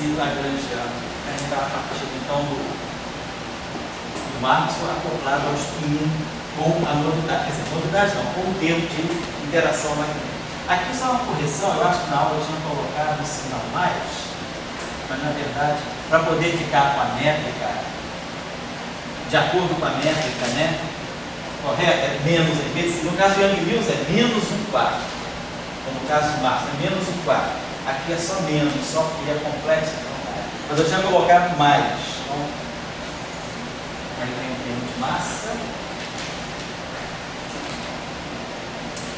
esse lagrangiano, a gente está a partir então do Maxwell acoplado ao spin com a novidade, quer dizer, novidade não, com o termo de interação magnética. Aqui só uma correção, eu acho que na aula eu tinha colocado o sinal mais, mas na verdade, para poder ficar com a métrica, de acordo com a métrica, né? Correto? É menos, no caso de Young Mills é menos 1/4, no caso do Maxwell é menos 1/4. Aqui é só menos, só porque ele é complexo, mas eu tinha colocado mais. Então, aí tem o termo de massa.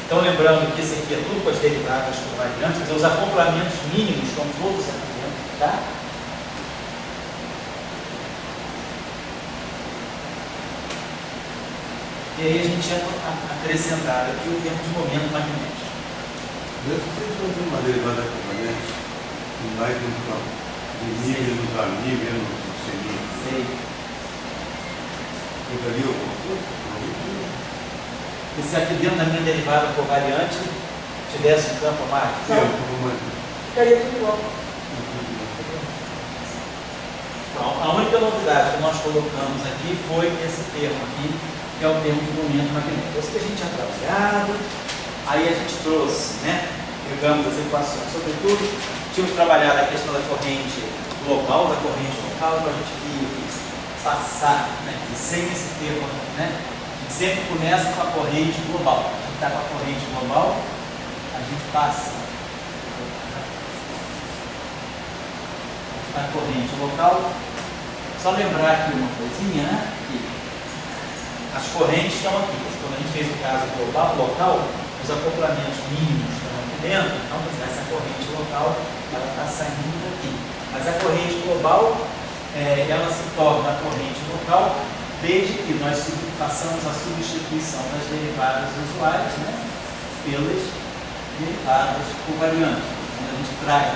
Então, lembrando que esse aqui é tudo com as derivadas covariantes, quer dizer, os acoplamentos mínimos estão todos aqui dentro, tá? E aí a gente tinha acrescentado aqui o termo de momento magnético. Mesmo que você fazer uma derivada covariante, não vai ter um campo de Mi menos a Mi menos C Mi. Sei. Mudaria alguma coisa? E se aqui dentro da minha derivada covariante tivesse um campo mágico? Sim, um campo mais. Ficaria tudo igual. Então, a única novidade que nós colocamos aqui foi esse termo aqui, que é o termo de momento magnético. Isso que a gente tinha trabalhado, aí a gente trouxe, né? Pegamos as equações, sobretudo, tínhamos trabalhado a questão da corrente global, da corrente local, para a gente vir passar, né? E sem esse termo, né? A gente sempre começa com a corrente global. A gente está com a corrente global, a gente passa a corrente local. Só lembrar aqui uma coisinha, né? Que as correntes estão aqui. Quando a gente fez o caso global, local, os acoplamentos mínimos estão aqui dentro. Então, essa corrente local, ela está saindo daqui. Mas a corrente global, ela se torna a corrente local desde que nós façamos a substituição das derivadas usuais, né, pelas derivadas covariantes. Quando a gente traz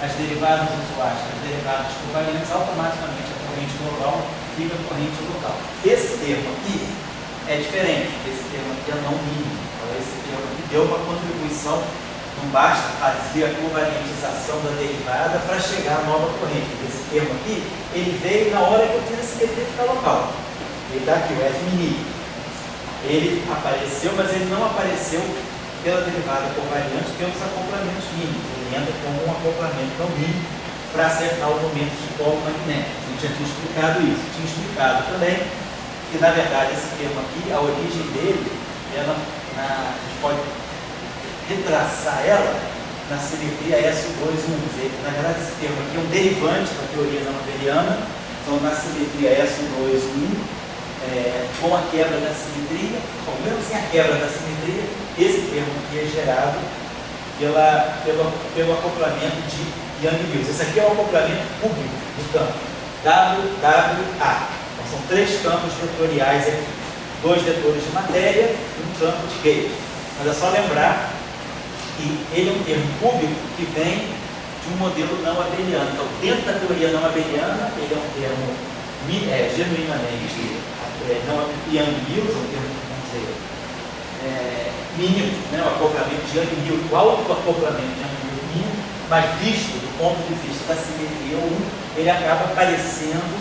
as derivadas usuais para as derivadas covariantes, automaticamente a corrente global fica a corrente local. Esse termo aqui é diferente, esse termo aqui é não mínimo. Então, esse termo aqui deu uma contribuição, não basta fazer a covariantização da derivada para chegar à nova corrente. Esse termo aqui, ele veio na hora que eu fiz a simetria ficar local. Ele está aqui, o F mini. Ele apareceu, mas ele não apareceu pela derivada covariante, pelos acoplamentos mínimos. Ele entra como um acoplamento não mínimo para acertar o momento de polo magnético. A gente já tinha explicado isso. Tinha explicado também que, na verdade, esse termo aqui, a origem dele, a gente pode retraçar ela na simetria SO2-1. Na verdade, esse termo aqui é um derivante da teoria não abeliana. Então, na simetria SO2-1, com a quebra da simetria, ou mesmo sem a quebra da simetria, esse termo aqui é gerado pelo acoplamento de Young-Mills. Esse aqui é o acoplamento cúbico do campo, WWA. Então, são 3 campos vetoriais aqui, 2 vetores de matéria e um campo de gauge. Mas é só lembrar que ele é um termo cúbico que vem de um modelo não abeliano. Então, dentro da teoria não abeliana, ele é um termo genuinamente não Young-Mills, é um termo, vamos dizer, mínimo, né? O acoplamento de Young-Mills, o autoacoplamento de Young-Mills mínimo, mas visto do ponto de vista da simetria 1, ele acaba parecendo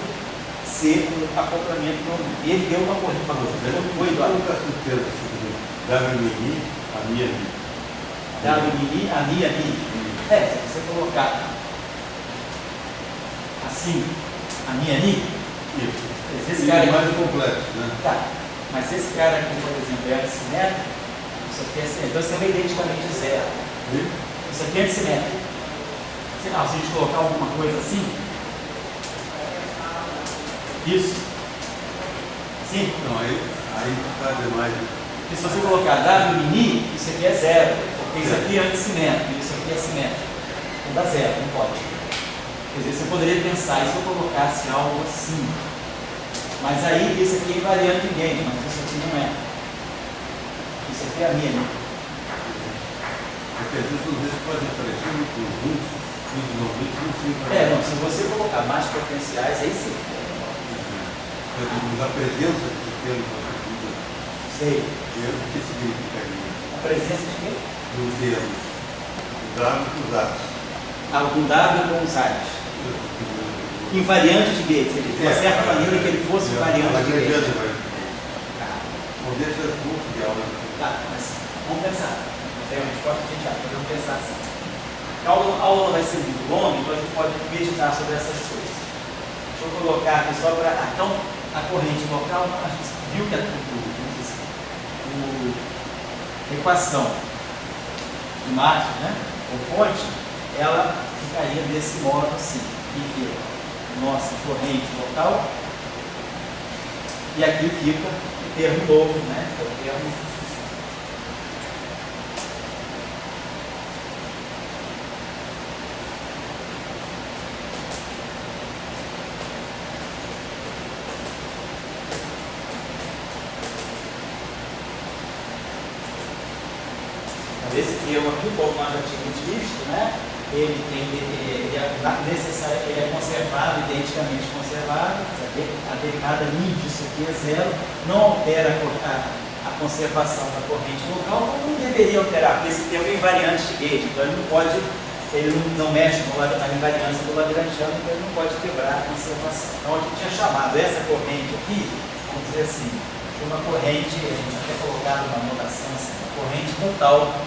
ser um acoplamento não mínimo. E ele deu uma corrente para você. Qual é o caso do termo? W-mini, a minha mi. W-mini, a minha mi. Se você colocar assim, a minha mi, isso. Esse cara é mais complexo, né? Tá, mas se esse cara aqui, por exemplo, é antissimétrico, isso aqui é simétrico. Então, você é identicamente zero. Isso aqui é antissimétrico. Se a gente colocar alguma coisa assim, isso. Sim? Não, aí está demais. Porque se você colocar W mini, isso aqui é zero. Porque isso aqui é antissimétrico, isso aqui é simétrico. Não dá zero, não pode. Quer dizer, você poderia pensar, e se eu colocasse algo assim? Mas aí, esse aqui é invariante em gauge, mas isso aqui não é. Isso aqui é a minha. Porque às vezes pode aparecer no conjunto, não, se você colocar mais potenciais, aí sim. A presença de termos na corrida. Sei. O que significaria? A presença de quê? Do termo. O W com os A's. Do W com os A's. invariante de Gates, de uma certa maneira que ele fosse invariante de Gates. Não deixa muito de aula. Tá, mas vamos pensar. A gente pode pensar assim. A aula não vai ser muito longa, então a gente pode meditar sobre essas coisas. Deixa eu colocar aqui só para. Então, a corrente local, a gente viu que a equação de Maxwell, né, ou fonte, ela ficaria desse modo assim. Aqui fica nossa corrente local, e aqui fica o termo novo, né, que é o termo. Esse termo aqui, como nós já tínhamos visto, né, ele é conservado, identicamente conservado, a derivada μ disso aqui é zero, não altera a conservação da corrente local, não deveria alterar, porque esse termo é invariante de Gauge, então ele não mexe na invariância do Lagrangiano, então ele não pode quebrar a conservação. Então a gente tinha chamado essa corrente aqui, vamos dizer assim, de uma corrente, a gente até colocado uma notação assim, uma corrente total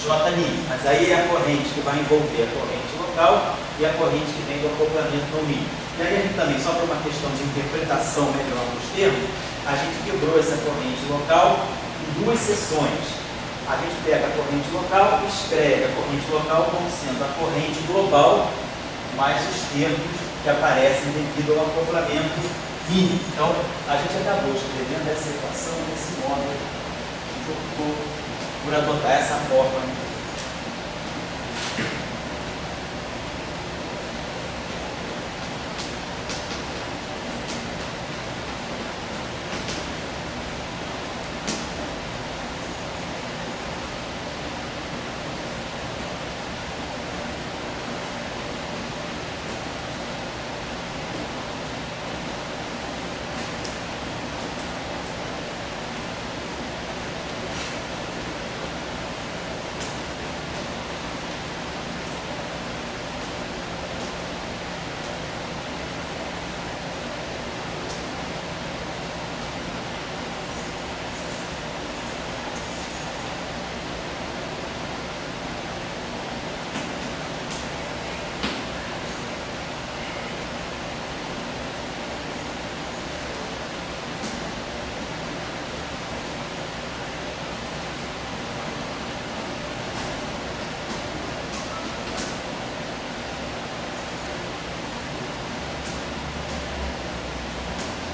J-μ, mas aí é a corrente que vai envolver a corrente local e a corrente que vem do acoplamento no μ. E aí a gente também, só por uma questão de interpretação melhor dos termos, a gente quebrou essa corrente local em duas seções. A gente pega a corrente local e escreve a corrente local como sendo a corrente global mais os termos que aparecem devido ao acoplamento μ. Então, a gente acabou escrevendo essa equação desse modo, por adotar essa forma.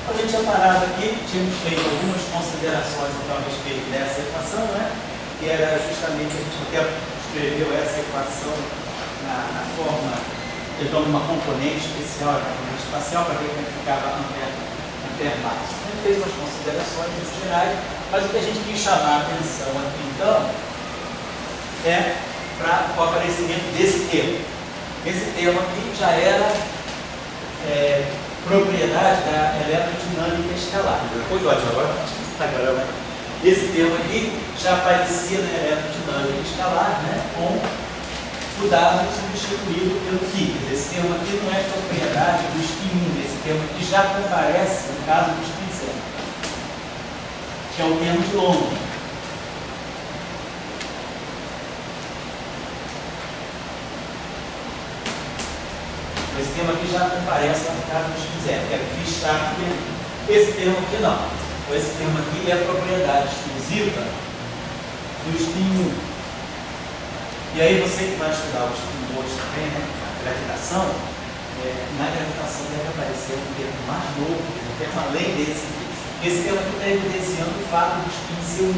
A gente tinha parado aqui, tínhamos feito algumas considerações então, a respeito dessa equação, né? Que era justamente, a gente até escreveu essa equação na forma, então, de uma componente especial, uma componente espacial, para ver como é que ficava Ampère-Maxwell. A gente fez umas considerações muito gerais, mas o que a gente quis chamar a atenção aqui, então, é para o aparecimento desse termo. Esse termo aqui já era propriedade da eletrodinâmica escalar. Foi ótimo agora. Esse termo aqui já aparecia na eletrodinâmica escalar, né, com o W substituído pelo φ. Esse termo aqui não é propriedade do spin 1, esse termo aqui já comparece no caso do spin 0, que é o termo de London. Esse termo aqui já comparece no caso do spin 0, que é o φ estático. Esse termo aqui não. Esse termo aqui é a propriedade exclusiva do spin 1. E aí você que vai estudar o spin 2 também, né, a gravitação, na gravitação deve aparecer um termo mais novo, um termo além desse aqui. Esse termo aqui está evidenciando o fato do spin ser 1.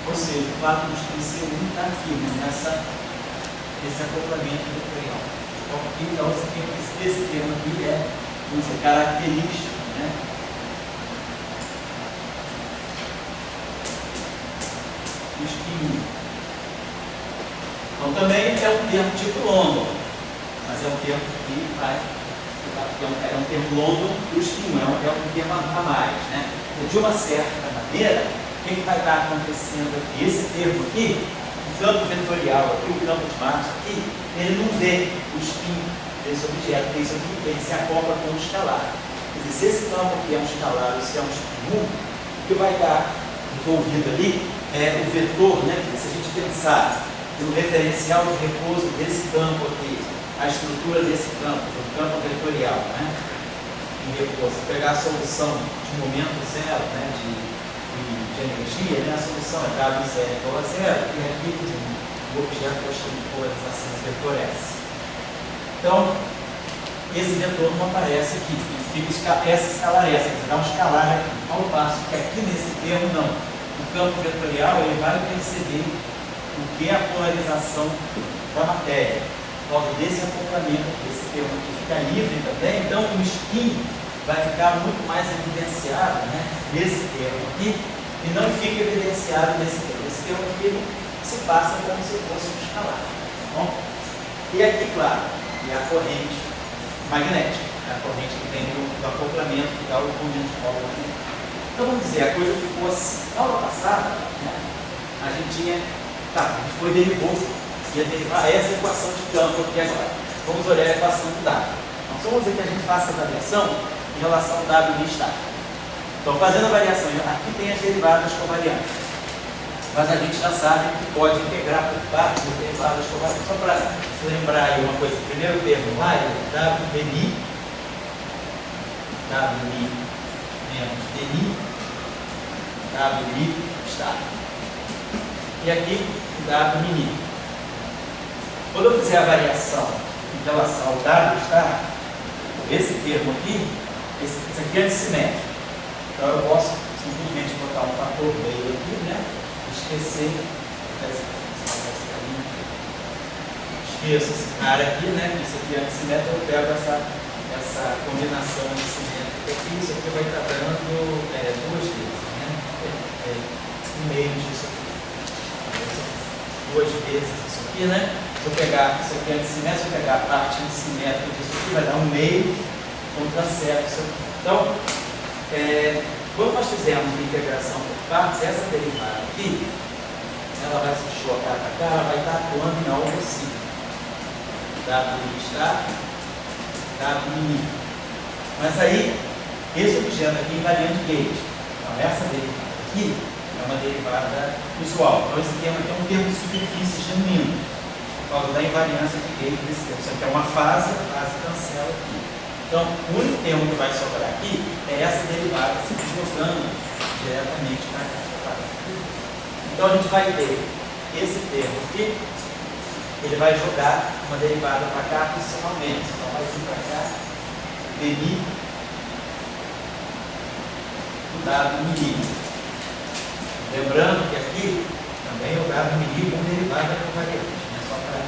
Ou seja, o fato do spin ser 1 está aqui, né, nesse acoplamento do crayon. Então, esse termo aqui é, vamos dizer, característico, né, do spin 1. Então também é um termo tipo London, mas é um termo que vai, é um termo London do spin 1, é um termo a mais, né? De uma certa maneira, o que vai estar acontecendo aqui? Esse termo aqui, o campo vetorial aqui, o campo de Maxwell aqui, ele não vê o spin desse objeto, porque isso aqui ele se acopla com um escalar. Quer dizer, se esse campo aqui é um escalar ou se é um nulo, o que vai dar envolvido ali é o vetor, né? Se a gente pensar no referencial de repouso desse campo aqui, a estrutura desse campo, o campo vetorial, né? Em repouso, pegar a solução de momento zero, né? de energia, né? A solução é W0 igual a zero, e aqui o objeto possui de polarização vetor S. Então, esse vetor não aparece aqui, fica essa escalar S, dá um escalar aqui, ao passo que aqui nesse termo não. O campo vetorial ele vai perceber o que é a polarização da matéria. Por causa desse acoplamento, esse termo aqui fica livre também, então o spin vai ficar muito mais evidenciado, né, nesse termo aqui, e não fica evidenciado nesse termo. Esse termo aqui se passa como se fosse um escalar. Tá bom? E aqui, claro, é a corrente magnética, é a corrente que vem do acoplamento que dá o componente polo aqui. Então vamos dizer, a coisa ficou assim. Na aula passada, né, a gente derivou, ia derivar essa equação de campo aqui agora. Vamos olhar a equação do W. Então vamos dizer que a gente faça a variação em relação ao W estático. Então fazendo a variação, aqui tem as derivadas covariantes. Mas a gente já sabe que pode integrar por partes as derivadas covariantes. Só para lembrar aí uma coisa, o primeiro termo lá é WMI menos DI, WI estático. E aqui o WMI. Quando eu fizer a variação em relação ao W estático, esse termo aqui, esse aqui é antissimétrico. Então eu posso simplesmente botar um fator meio aqui, né? Esquecer esse cara aqui, né? Isso aqui é antissimétrico, eu pego essa combinação antissimétrica aqui, isso aqui vai estar dando duas vezes, né? Um meio disso aqui. Duas vezes isso aqui, né? Se eu pegar isso aqui antissimétrico, se eu pegar a parte antissimétrica disso aqui, vai dar um meio contra certo isso aqui. Então, quando nós fizermos uma integração por partes, essa derivada aqui, ela vai se deslocar para cá, ela vai estar atuando em algo assim. W está, W. Mas aí, esse objeto aqui é invariante de gauge. Então, essa derivada aqui é uma derivada usual. Então, esse termo aqui é um termo de superfície genuíno, por causa da invariância de gauge desse termo. Isso aqui é uma fase, a fase cancela aqui. Então, o único termo que vai sobrar aqui é essa derivada se deslocando diretamente para cá. Então, a gente vai ter esse termo aqui, ele vai jogar uma derivada para cá adicionalmente. Então, vai vir para cá, DI, WMI. Lembrando que aqui também o WMI com derivada covariante, né? Só para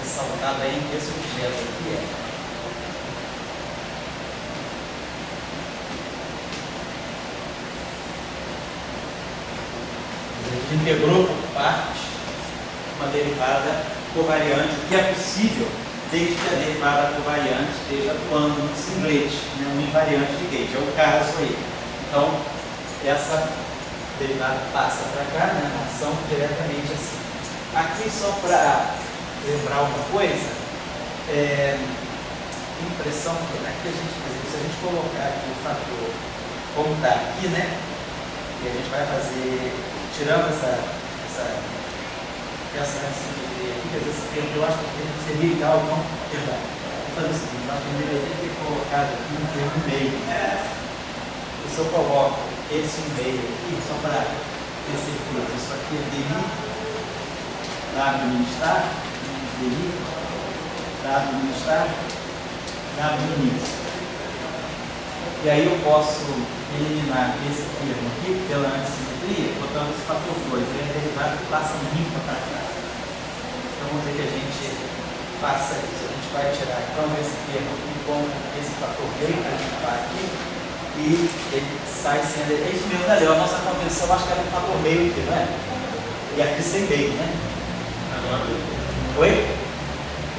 ressaltar bem que esse objeto aqui é. A gente integrou por partes uma derivada covariante, o que é possível desde que a derivada covariante esteja atuando no singlete, né, um invariante de gauge, é o caso aí. Então, essa derivada passa para cá, né, na ação diretamente assim. Aqui, só para lembrar uma coisa, impressão, aqui a gente, se a gente colocar aqui o fator como está aqui, né, e a gente vai fazer, tirando essa aqui, quer dizer, esse termo, eu acho que seria legal, então, perdão, vou fazer o seguinte, eu acho que eu deveria ter colocado aqui um termo meio. E se eu coloco esse meio aqui, só para ter certeza, isso aqui é DI, W estar, DI, W estar, W. E aí eu posso eliminar esse termo aqui pela antissimetria, botando esse fator 2, e a derivada passa limpa para cá. Então vamos ver que a gente faça isso. A gente vai tirar então esse termo aqui com esse fator meio para limpar aqui, e ele sai sem a derivada. É isso mesmo, né, Léo? A nossa convenção acho que era um fator meio aqui, não é? E aqui sem meio, né? Agora, Oi?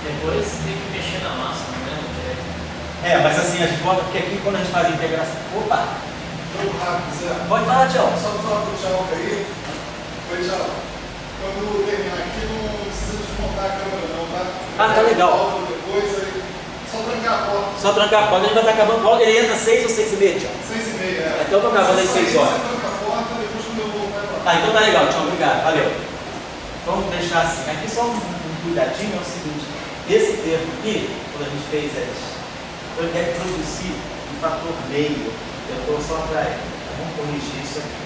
depois tem que mexer na massa, não é? Mas assim, a gente bota, porque aqui quando a gente faz a integração. Opa! Jogo rápido, Zé. Pode falar, Tião. Só para falar com o Thiago aí. Oi, Thiago. Quando terminar aqui, não precisa desmontar a câmera, não, tá? Ah, tá legal. Depois 2 aí. Só trancar a porta. Só trancar a porta, a gente vai estar acabando. Qual ele entra 6 ou 6 e meia, Tião? 6 e meia, é. Então eu tô acabando aí 6 horas. Você tranca a porta, depois quando eu vou vai pra Tá, então tá legal, Tião, obrigado, valeu. Vamos deixar assim. Aqui só um cuidadinho, é o seguinte, esse termo aqui, quando a gente fez então ele deve produzir um fator meio. Eu estou só para vamos corrigir isso aqui.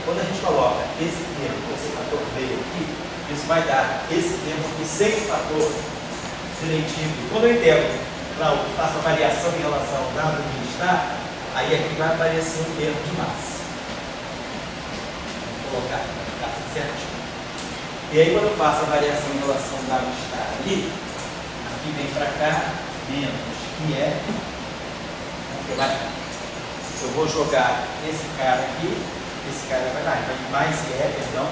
Quando a gente coloca esse termo, esse fator meio aqui, isso vai dar esse termo aqui sem o fator seletivo. Quando eu integro, faço a variação em relação ao dado que está, aí aqui vai aparecer um termo de massa. Vou colocar aqui para ficar certinho. E aí quando eu faço a variação em relação ao dado que está ali, aqui vem para cá, menos, que é vai cá. Eu vou jogar esse cara aqui, esse cara vai lá, então mais que é, perdão.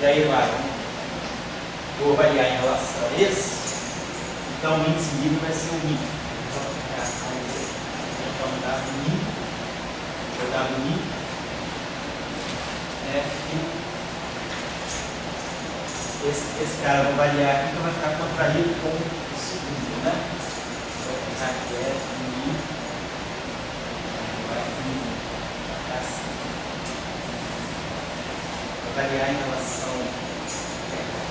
E aí vai, vou variar em relação a esse, então o índice livre vai ser o I. Então W F. Esse cara vai variar aqui, então vai ficar contraído com o segundo, né? Vou colocar aqui F, vai variar em relação,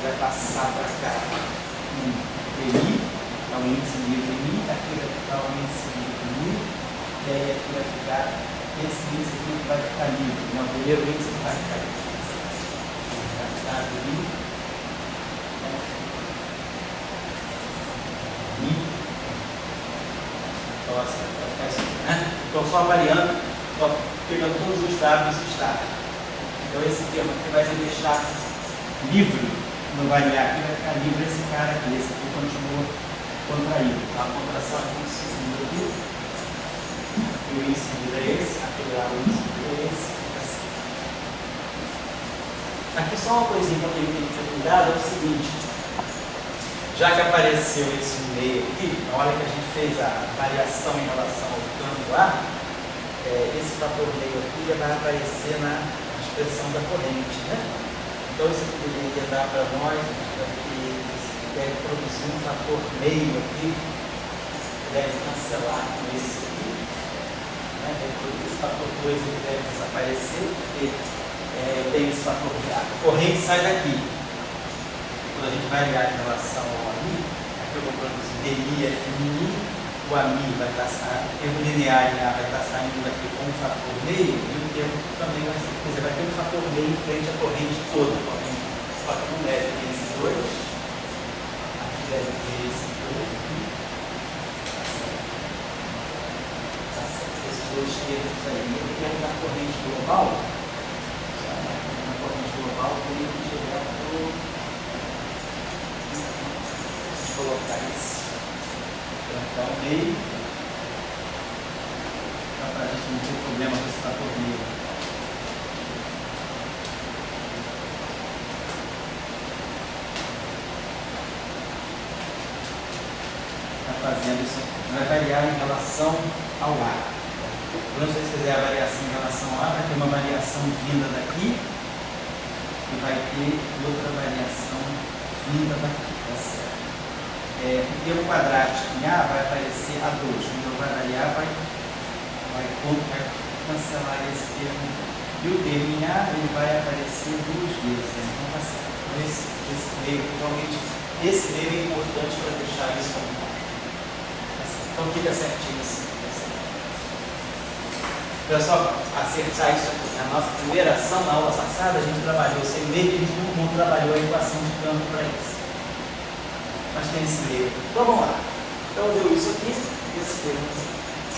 vai passar para cá um TI, é um índice livre I, aqui vai ficar um índice livre I, e aí aqui vai ficar esse índice aqui que vai ficar livre, não, o primeiro índice que vai ficar livre. Vai ficar livre. Então só variando, só pegando todos os dados e estados. Então esse termo aqui vai me deixar livre, no variar aqui vai ficar livre esse cara aqui, esse aqui continua contraído. Então a contração aqui no segundo aqui, o índice é esse, aquele lá o índice é esse, assim. Aqui só uma coisinha que eu tenho que ter cuidado é o seguinte. Já que apareceu esse meio aqui, na hora que a gente fez a variação em relação ao campo lá, esse fator meio aqui vai aparecer na expressão da corrente, né? Então isso aqui deveria dar para nós, que deve produzir um fator meio aqui, que deve cancelar com esse aqui, né? Esse fator 2 ele deve desaparecer, porque eu tenho esse fator de A. A corrente sai daqui. Quando a gente vai olhar em relação ao AMI, aqui eu vou produzir DI, FMI, o AMI vai estar, o termo linear em A vai estar saindo daqui com um fator meio, e o termo também vai ser, quer dizer, vai ter um fator meio em frente à corrente toda, só que não deve ter esses dois, aqui deve ter esses dois aqui, esses dois termos aí, e o termo da corrente global, na corrente global, teria que chegar para o colocar esse então meio para a gente não ter problema com esse fator meio. Está fazendo isso aqui. Vai variar em relação ao ar. Quando vocês fizerem a variação em relação ao ar, vai ter uma variação vinda daqui e vai ter outra variação vinda daqui. Tá certo? O termo quadrático em A vai aparecer a 2, quando eu variar vai cancelar esse termo. E o termo em A ele vai aparecer duas vezes, né? Então tá certo. Então esse meio, realmente, esse meio é importante para deixar isso como tá. Então fica certinho assim. Pessoal, acertar isso aqui. Na nossa primeira ação, na aula passada, a gente trabalhou sem meio, a gente não trabalhou a equação de campo para isso. Mas tem esse meio. Então vamos lá. Então deu isso aqui, esse termo.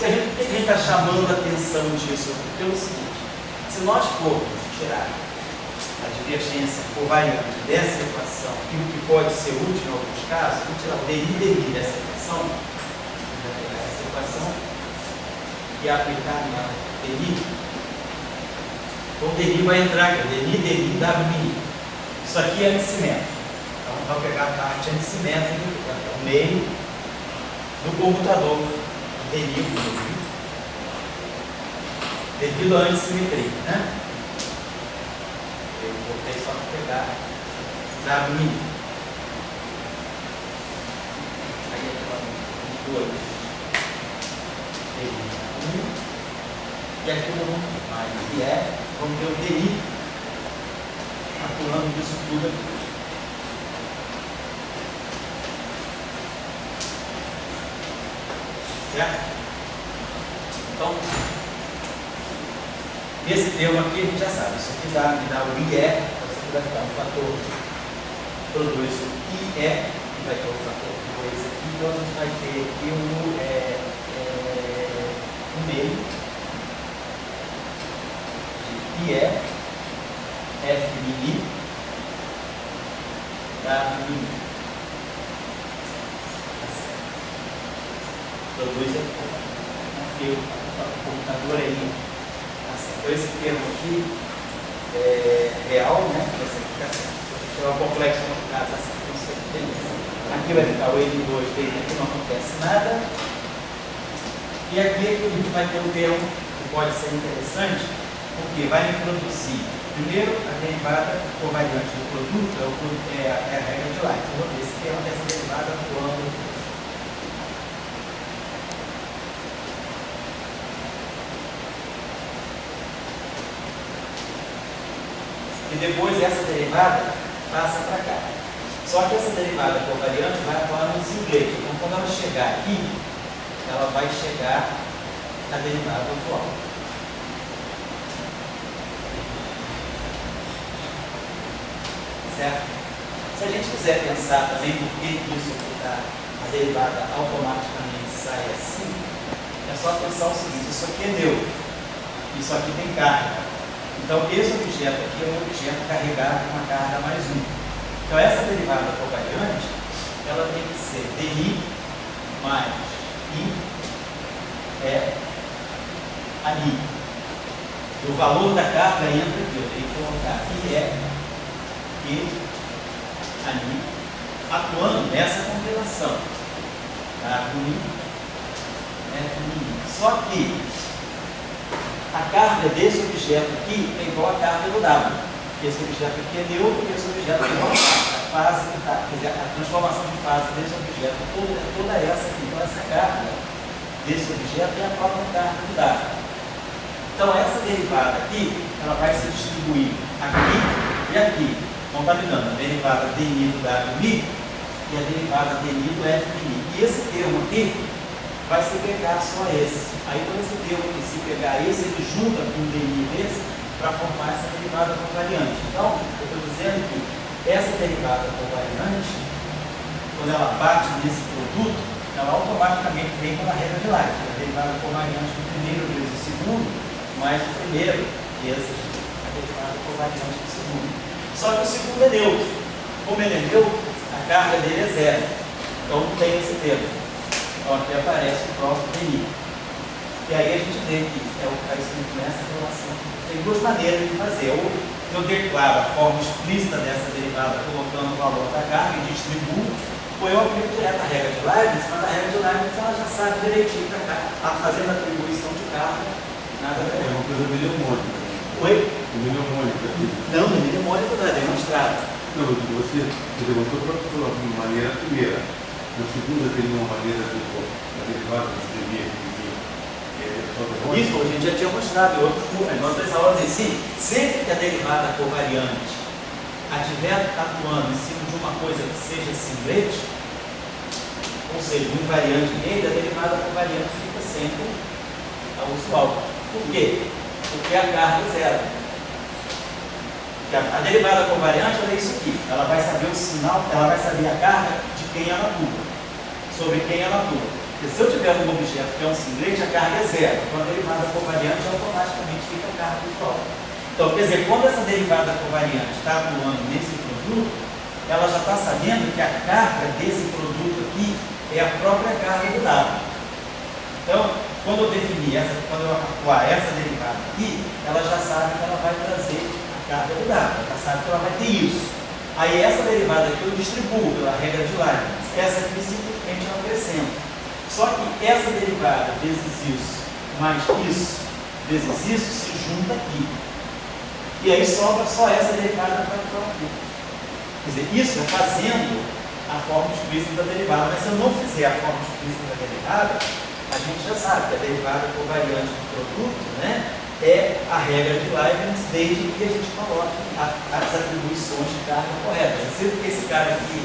Por que a gente está chamando a atenção disso? Pelo seguinte, se nós formos tirar a divergência covariante dessa equação, e o que pode ser útil em alguns casos, vamos tirar o deriv dessa equação, e aplicar na deriv, então o deriv vai entrar aqui, deriv W'. Isso aqui é antissimétrico. Então vamos pegar a parte antissimétrica, o meio do comutador, deriv devido à antissimetria, né? Eu botei só para pegar W mínimo. Aí é aquela 2. E aqui no mais que é, vamos ter o DI atuando disso tudo aqui. Certo? Então, esse termo aqui a gente já sabe, isso aqui me dá o IE, então isso aqui vai ficar um fator, produz o IE, e vai ter o fator 2 aqui, então a gente vai ter aqui um meio de IE, F mini, W mini. Produz aqui, o computador aí. Então esse termo aqui é real, né? Esse aqui está certo. Se tiver um complexo complicado, está certo. Aqui vai ficar o N2 dele, aqui não acontece nada. E aqui é que a gente vai ter um termo que pode ser interessante, porque vai introduzir primeiro a derivada covariante do produto, é a regra de Leibniz. Então, esse termo dessa derivada atuando. E depois essa derivada passa para cá. Só que essa derivada covariante vai atuar no singlete. Então, quando ela chegar aqui, ela vai chegar na derivada atual. Certo? Se a gente quiser pensar também por que isso aqui a derivada automaticamente sai assim, é só pensar o seguinte: isso aqui é neutro, isso aqui tem carga. Então, esse objeto aqui é um objeto carregado com uma carga mais 1. Então, essa derivada covariante, ela tem que ser DI mais I é ali. O valor da carga entra aqui. Eu tenho que colocar I é e ali, atuando nessa combinação. W, F, só que a carga desse objeto aqui é igual à carga do W. Esse objeto aqui é neutro e esse objeto é igual a fase, a transformação de fase desse objeto, toda essa aqui. Então, essa carga desse objeto é a própria carga do W. Então, essa derivada aqui, ela vai se distribuir aqui e aqui, contaminando a derivada dI do W' e a derivada dI do F'. E esse termo aqui vai segregar só esse. Aí, quando esse termo aqui se pegar esse, ele junta com o DI desse para formar essa derivada covariante. Então, eu estou dizendo que essa derivada covariante, quando ela bate nesse produto, ela automaticamente vem pela regra de Leibniz. A derivada covariante do primeiro vezes o segundo, mais o primeiro vezes a derivada covariante do segundo. Só que o segundo é neutro. Como ele é neutro, a carga dele é zero. Então, não tem esse termo. Então, aqui aparece o próprio DI. E aí a gente vê que está escrito nessa relação. Tem duas maneiras de fazer. Ou eu declaro a forma explícita dessa derivada colocando o valor da carga e distribuo, ou eu aplico direto a regra de Leibniz, mas a regra de Leibniz ela já sabe direitinho para cá, fazendo a atribuição de carga, nada a ver. É uma coisa mnemônica. Oi? Mnemônica. Não, no mnemônico não é demonstrado. Não, você levantou para a maneira primeira. Na segunda tem uma maneira da derivada de escrever isso, a gente já tinha mostrado em outros cursos. Nós nessa aula assim, sempre que a derivada covariante estiver atuando em cima de uma coisa que seja singlete, ou seja, um invariante nele, a derivada covariante fica sempre a usual. Por quê? Porque a carga é zero. A derivada covariante é isso aqui. Ela vai saber o sinal, ela vai saber a carga de quem ela atua, sobre quem ela atua. Porque se eu tiver um objeto que é um singlete, a carga é zero. Então a derivada covariante automaticamente fica a carga usual. Então, quer dizer, quando essa derivada covariante está atuando nesse produto, ela já está sabendo que a carga desse produto aqui é a própria carga do W. Então, quando eu definir quando eu atuar essa derivada aqui, ela já sabe que ela vai trazer a carga do W, ela já sabe que ela vai ter isso. Aí essa derivada aqui eu distribuo pela regra de Leibniz. Essa aqui simplesmente eu acrescento. Só que essa derivada vezes isso, mais isso, vezes isso, se junta aqui. E aí sobra só essa derivada para atuar aqui. Quer dizer, isso é fazendo a forma explícita da derivada, mas se eu não fizer a forma explícita da derivada, a gente já sabe que a derivada covariante do produto, né, é a regra de Leibniz, desde que a gente coloque as atribuições de carga corretas. Sendo que esse cara aqui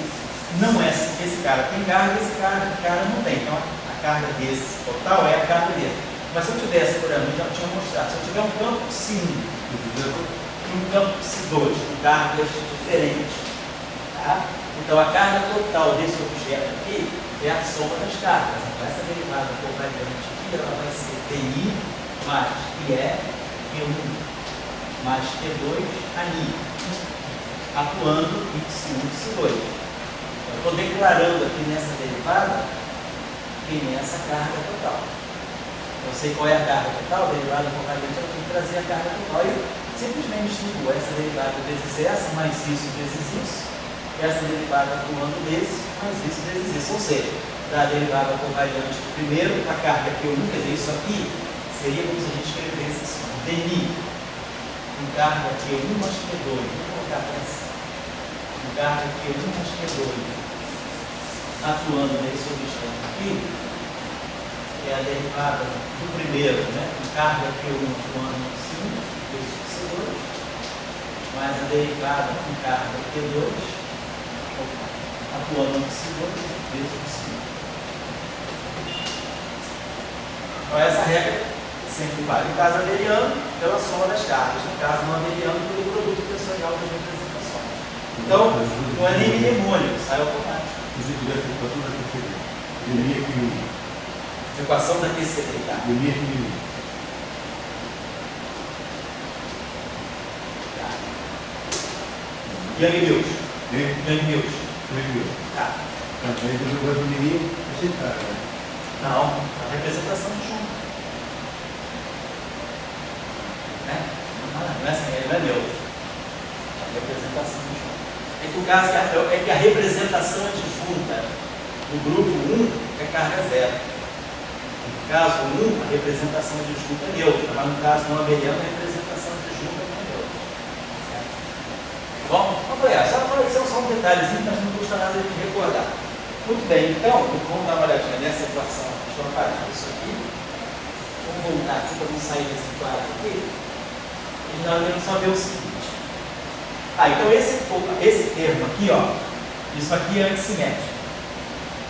não é, esse cara tem carga, esse cara não tem. Então a carga desse total é a carga desse. Mas se eu tivesse, por exemplo, já tinha mostrado, se eu tiver um campo psi 1 e um campo psi 2 com cargas diferentes, tá? Então a carga total desse objeto aqui é a soma das cargas. Então essa derivada covariante aqui ela vai ser DI mais IE Q1 mais Q2 ANI, atuando em psi1 e psi2. Eu estou declarando aqui nessa derivada quem é essa carga total. Eu sei qual é a carga total, a derivada covariante, eu tenho que trazer a carga total. E simplesmente distribuo essa derivada vezes essa, mais isso vezes isso. Essa derivada atuando desse, mais isso vezes isso. Ou seja, da derivada covariante primeiro, a carga Q1, quer dizer, isso aqui seria como se a gente escrevesse assim, DNI, com carga Q1 mais Q2. Vou colocar assim. Com carga Q1 mais Q2. Atuando nesse objeto aqui, é a derivada do primeiro, né? Com carga Q1 atuando no psi1, vezes psi2, mais a derivada com carga Q2, atuando no psi2, vezes psi1. Então essa regra sempre vale. No caso abeliano, pela soma das cargas. No caso não abeliano, pelo produto tensorial das representações. Então, não é nem mnemônico, sai automático. Se tivesse a equação da TCD, deveria que Equação da TCD, tá? deveria que Young-Mills. né? Young-Mills. Tá. Aí você gosta do menino, aceitar, né? Não, a representação de junto. Né? Não é assim, ele não é neutro. A representação de junto. É que o caso é que a representação adjunta do grupo 1 é carga zero. No caso 1, a representação adjunta é neutra, mas no caso não abeliano, a representação adjunta não é neutra. Certo? Bom, vamos olhar, só um detalhezinho, mas não custa nada de recordar. Muito bem, então, vamos dar uma olhadinha nessa equação. Deixa eu apagar isso aqui. Vamos voltar aqui para não sair desse quadro aqui. E nós vamos só ver o seguinte. Então esse termo aqui, ó, isso aqui é antissimétrico.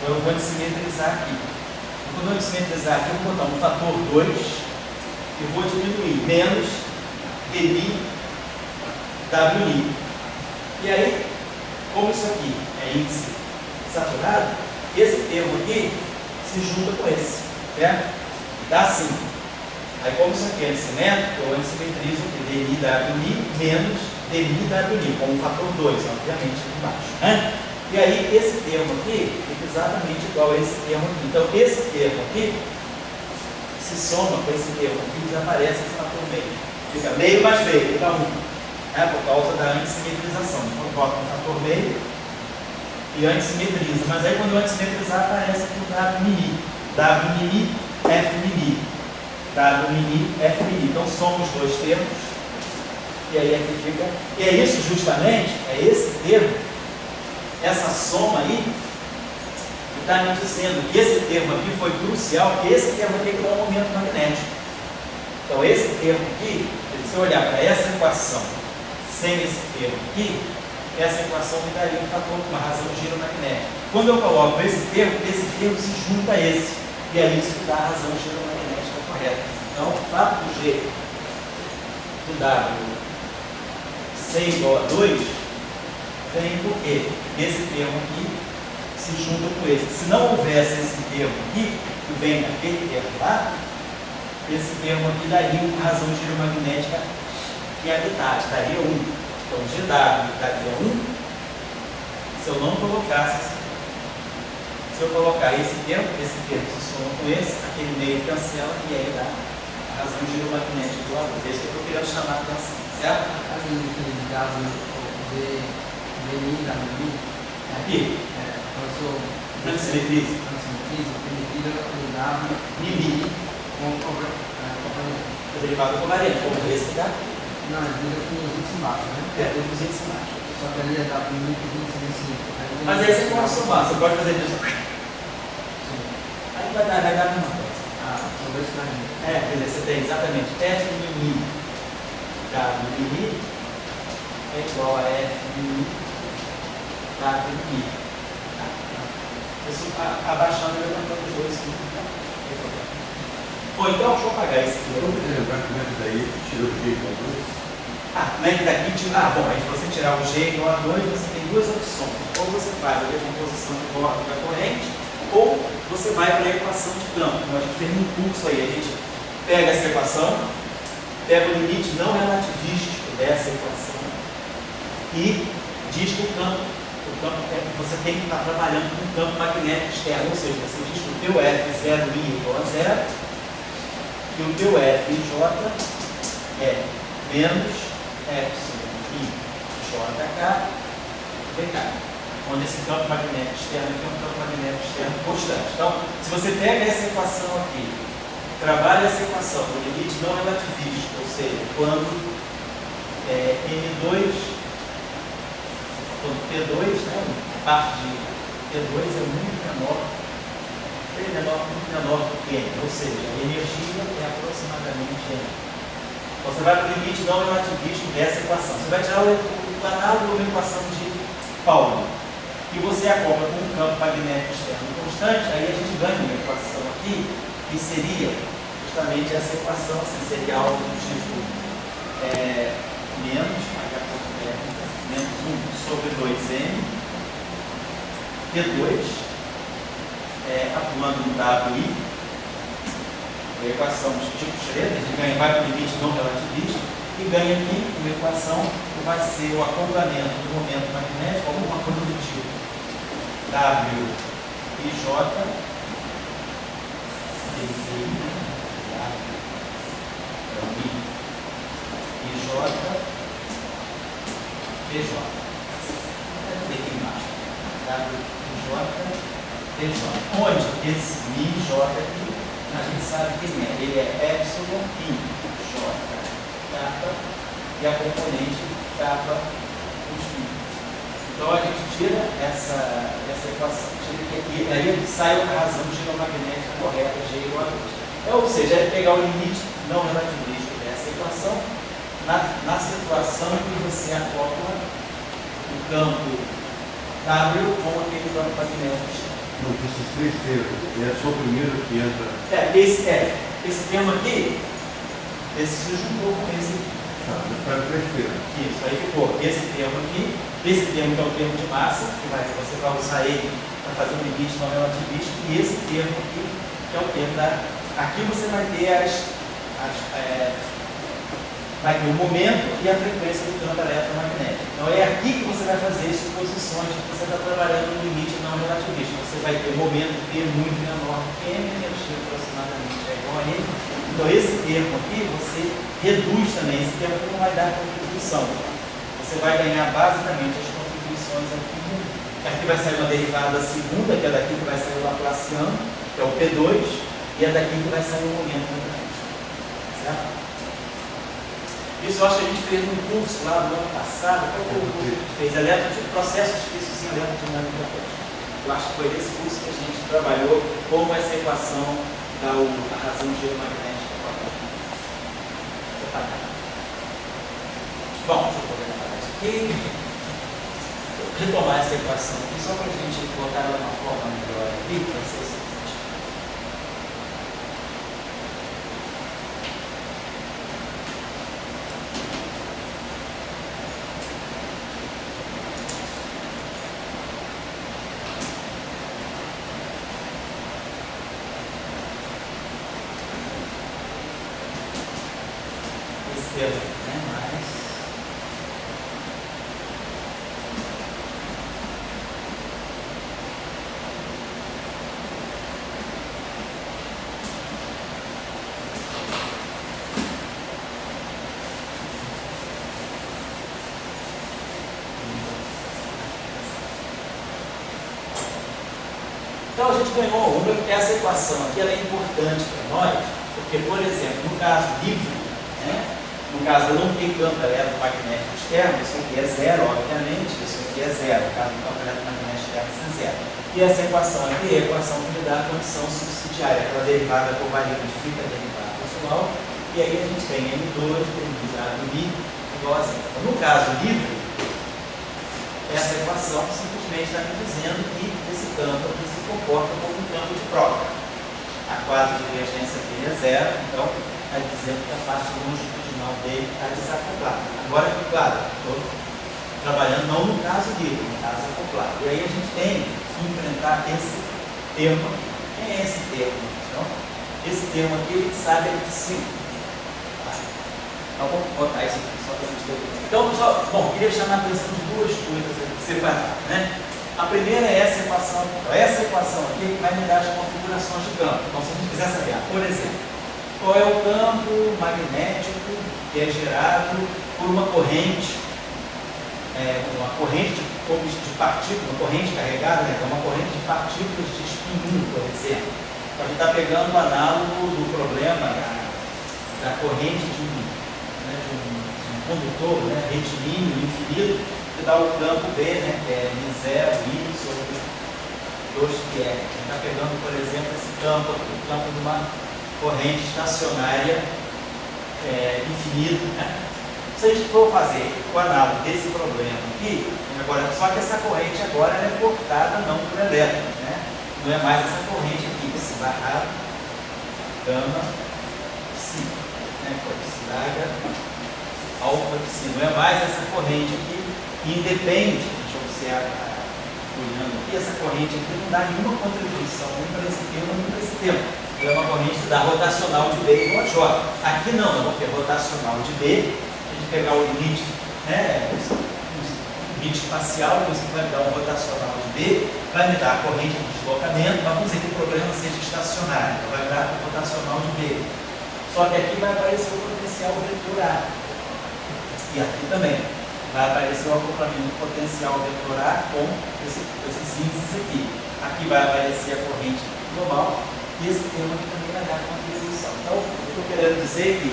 Então eu vou antissimetrizar aqui. Quando eu vou antissimetrizar aqui, eu vou botar um fator 2 e vou diminuir menos DI WI. E aí, como isso aqui é índice saturado, esse termo aqui se junta com esse, certo? Dá assim. Aí como isso aqui é antissimétrico, eu antissimetrizo o DIWI menos DIWI, com o fator 2, obviamente, aqui embaixo. Né? E aí esse termo aqui fica exatamente igual a esse termo aqui. Então esse termo aqui se soma com esse termo aqui e desaparece esse fator meio. Fica meio mais meio, fica 1. Né? Por causa da antissimetrização. Então eu boto um fator meio e antissimetriza. Mas aí quando eu antissimetrizar aparece aqui o WMI. WMI, FMI. WMI, FMI. Então soma os dois termos. E aí aqui fica. E é isso justamente, é esse termo, essa soma aí, que está me dizendo que esse termo aqui foi crucial, porque esse termo aqui é o momento magnético. Então esse termo aqui, se eu olhar para essa equação sem esse termo aqui, essa equação me daria um fator, uma razão de giro magnético. Quando eu coloco esse termo se junta a esse. E é isso que dá a razão de giro magnética correta. Então, o fato do G do W ser igual a 2 vem porque esse termo aqui se junta com esse. Se não houvesse esse termo aqui, que vem daquele termo lá, esse termo aqui daria uma razão de giro magnética que é a metade, daria 1. Então, GW daria 1 se eu não colocasse esse termo. Se eu colocar esse termo se soma com esse, aquele meio cancela e aí dá a razão de giro magnético do lado. Esse que eu estou querendo chamar a atenção, certo? Aqui, professor, Antissimetriza. permitida o W Mimi. com companhia. A derivada covariante, como esse que dá. Não, é vida com os índices embaixo, né? É, com os índices embaixo. Só que ali é W que seria assim. Mas aí você pode somar, você pode fazer isso. Sim. Aí vai dar a mesma coisa. Ah, são dois caminhos. Quer dizer, você tem exatamente F mini W mini é igual a F mini W mini. Tá? Isso abaixando e levantando os dois. Bom, então deixa eu apagar esse aqui. Vamos lembrar como é que daí tira o G igual a 2? Né, que daqui bom, aí se você tirar o G igual a 2, você tem duas opções. Ou você faz a decomposição de borda da corrente, ou você vai para a equação de campo. Como a gente fez no curso aí, a gente pega essa equação, pega o limite não relativístico dessa equação e diz que você tem que estar trabalhando com um campo magnético externo, ou seja, você diz que o teu F0I é igual a 0 e o teu FJ é menos Epsilon I JK VK, onde esse campo magnético externo aqui é um campo magnético externo constante. Então, se você pega essa equação aqui, trabalha essa equação com limite não relativístico, ou seja, quando P2, né, a parte de P2 é muito menor do que N, ou seja, a energia é aproximadamente N. Você vai para o limite não relativístico dessa equação. Você vai tirar o análogo da equação de Pauli e você acopla com um campo magnético externo constante, aí a gente ganha uma equação aqui que seria justamente essa equação, assim, seria algo do tipo menos 1 sobre 2N P2 atuando no WI, a equação de tipo Schroeder, ele vai para o limite não relativista e ganha aqui uma equação que vai ser o acoplamento do momento magnético, alguma coisa do tipo W e J e J PJ. Aqui embaixo. W e J PJ. Onde esse MiJ aqui, a gente sabe quem é. Ele é Epsilon I J kappa e a componente kappa continua. Então a gente tira essa equação, e aí sai a razão geomagnética correta, G igual a 2. Ou seja, é pegar o limite não relativístico dessa equação na situação em que você acopla o campo W com aquele campo magnético. Não, esses três termos, é só o primeiro que entra. Esse termo aqui, esse se juntou com esse aqui. Tá, para três termos. Isso, aí ficou esse termo aqui, esse termo que é o termo de massa, que você vai usar ele para fazer um limite não relativista, e esse termo aqui, que é o termo da. Aqui você vai ter vai ter o momento e a frequência do campo eletromagnético. Então é aqui que você vai fazer as suposições que você está trabalhando no limite não relativista. Você vai ter o momento T muito menor que M, energia aproximadamente é igual a N. Então esse termo aqui, você reduz também. Esse termo aqui não vai dar contribuição. Você vai ganhar basicamente as contribuições aqui. Aqui vai sair uma derivada segunda, que é daqui que vai sair o Laplaciano, que é o P2, e é daqui que vai sair o momento também. Certo? Isso eu acho que a gente fez num curso lá no ano passado. Qual foi o curso que a gente fez? Processos físicos em eletrodinâmica quântica. Eu acho que foi nesse curso que a gente trabalhou como essa equação dá a razão geomagnética. Bom, deixa eu poder apagar isso aqui. Vou retomar essa equação aqui só para a gente botar ela de uma forma melhor aqui, para ser o seguinte. Termo, né? Mais então a gente ganhou uma, porque essa equação aqui ela é importante para nós, porque, por exemplo, no caso livre, né? No caso, eu não tenho campo eletromagnético externo, isso aqui é zero, obviamente, isso aqui é zero, no caso do campo eletromagnético externo, isso é zero. E essa equação aqui é a equação que me dá a condição subsidiária, aquela derivada covariante fica a derivada pessoal, e aí a gente tem M2 derivado I igual a zero. Então, no caso livre, essa equação simplesmente está me dizendo que esse campo aqui se comporta como um campo de troca. A quadra de divergência dele é zero, então está dizendo que a parte longitudinal dele está desacoplada. Agora, claro, estou trabalhando não no caso livre, no caso acoplado. E aí a gente tem que enfrentar esse termo aqui. Quem é esse termo? Então, esse termo aqui, ele sabe de 5. Então, vamos botar isso aqui só para a gente ver. Então, pessoal, bom, queria chamar a atenção de duas coisas aqui separadas, né? A primeira é essa equação. Essa equação aqui vai me dar as configurações de campo. Então, se a gente quiser saber, por exemplo, qual é o campo magnético que é gerado por uma corrente de partículas, uma corrente carregada, né? Uma corrente de partículas de spin 1, por exemplo. Então, a gente está pegando o análogo do problema da corrente de um condutor, né, retilíneo, infinito, que dá o campo B, né, que é M0, I sobre 2QR. A gente está pegando, por exemplo, esse campo aqui, o campo de uma corrente estacionária infinito. Né? Se a gente for fazer o análogo desse problema aqui, agora, só que essa corrente agora ela é cortada não por elétrons, né? Não é mais essa corrente aqui, esse barrado, gama, psi, né? Alfa de si, não é mais essa corrente aqui, independe, deixa eu observar, olhando aqui, essa corrente aqui não dá nenhuma contribuição nem para esse termo, nem para esse termo. Ela é uma corrente da rotacional de B igual a J. Aqui não, nós vamos ter rotacional de B, a gente pegar o limite, né, o limite espacial, você vai me dar um rotacional de B, vai me dar a corrente de deslocamento, mas vamos dizer que o problema seja estacionário, então vai me dar o rotacional de B. Só que aqui vai aparecer o potencial vetor A. E aqui também vai aparecer o acoplamento potencial vetor A com esses índices aqui. Aqui vai aparecer a corrente global e esse termo aqui também vai dar contribuição. Então, o que eu estou querendo dizer é que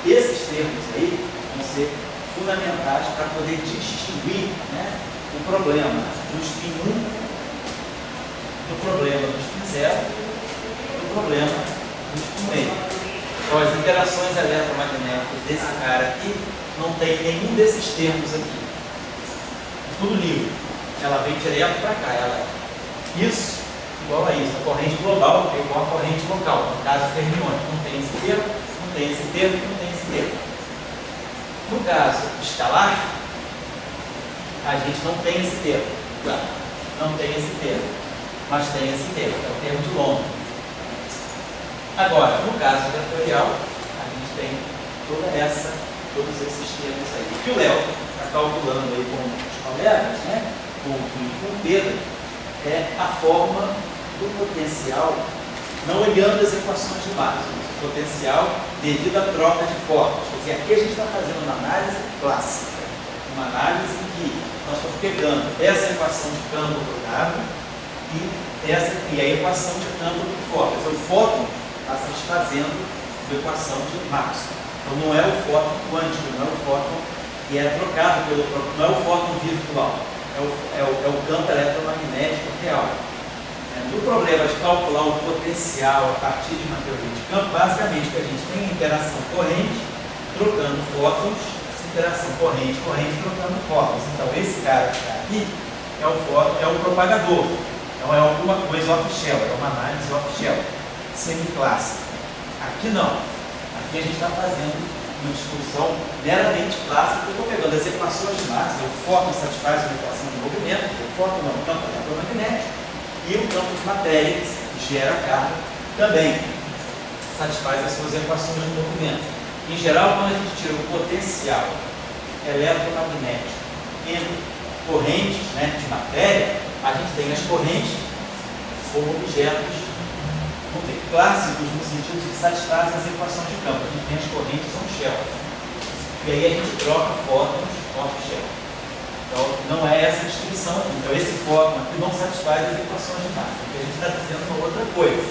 esses termos aí vão ser fundamentais para poder distinguir, né, o problema do spin 1 do problema do spin 0 do problema do spin meio. Então, as interações eletromagnéticas desse cara aqui não tem nenhum desses termos aqui. Tudo livre. Ela vem direto para cá. Ela é isso igual a isso. A corrente global é igual a corrente local. No caso fermiônico, não tem esse termo, não tem esse termo, não tem esse termo. No caso escalar, a gente não tem esse termo. Claro, não tem esse termo. Mas tem esse termo, é o termo de Londres. Agora, no caso vetorial, a gente tem todos esses termos aí. O que o Léo está calculando aí com os colegas, né, com o Pedro, é a forma do potencial, não olhando as equações de Maxwell, o potencial devido à troca de fórmulas. Quer dizer, aqui a gente está fazendo uma análise clássica, uma análise em que nós estamos pegando essa equação de campo do dado e a equação de campo do fóton. O fóton está satisfazendo a equação de Maxwell. Então não é o fóton quântico, não é o fóton que é trocado pelo próprio, não é o fóton virtual, é o campo eletromagnético real. O problema de calcular o potencial a partir de uma teoria de campo, basicamente, que a gente tem interação corrente trocando fótons, interação corrente trocando fótons. Então esse cara que está aqui é o fóton, é o propagador, então é alguma coisa off-shell, é uma análise off-shell, semiclássica. Aqui não. Aqui a gente está fazendo uma discussão meramente clássica, eu estou pegando as equações de Maxwell, o fóton satisfaz uma equação de movimento, o fóton não, o campo eletromagnético, e o campo de matéria, que gera carga, também satisfaz as suas equações de movimento. Em geral, quando a gente tira o potencial eletromagnético entre correntes, né, de matéria, a gente tem as correntes como objetos clássicos no sentido de que satisfazem as equações de campo. A gente tem as correntes on-shell. E aí a gente troca fótons off-shell. Então não é essa a distinção aqui. Então esse fóton aqui não satisfaz as equações de Maxwell. Porque a gente está dizendo uma outra coisa.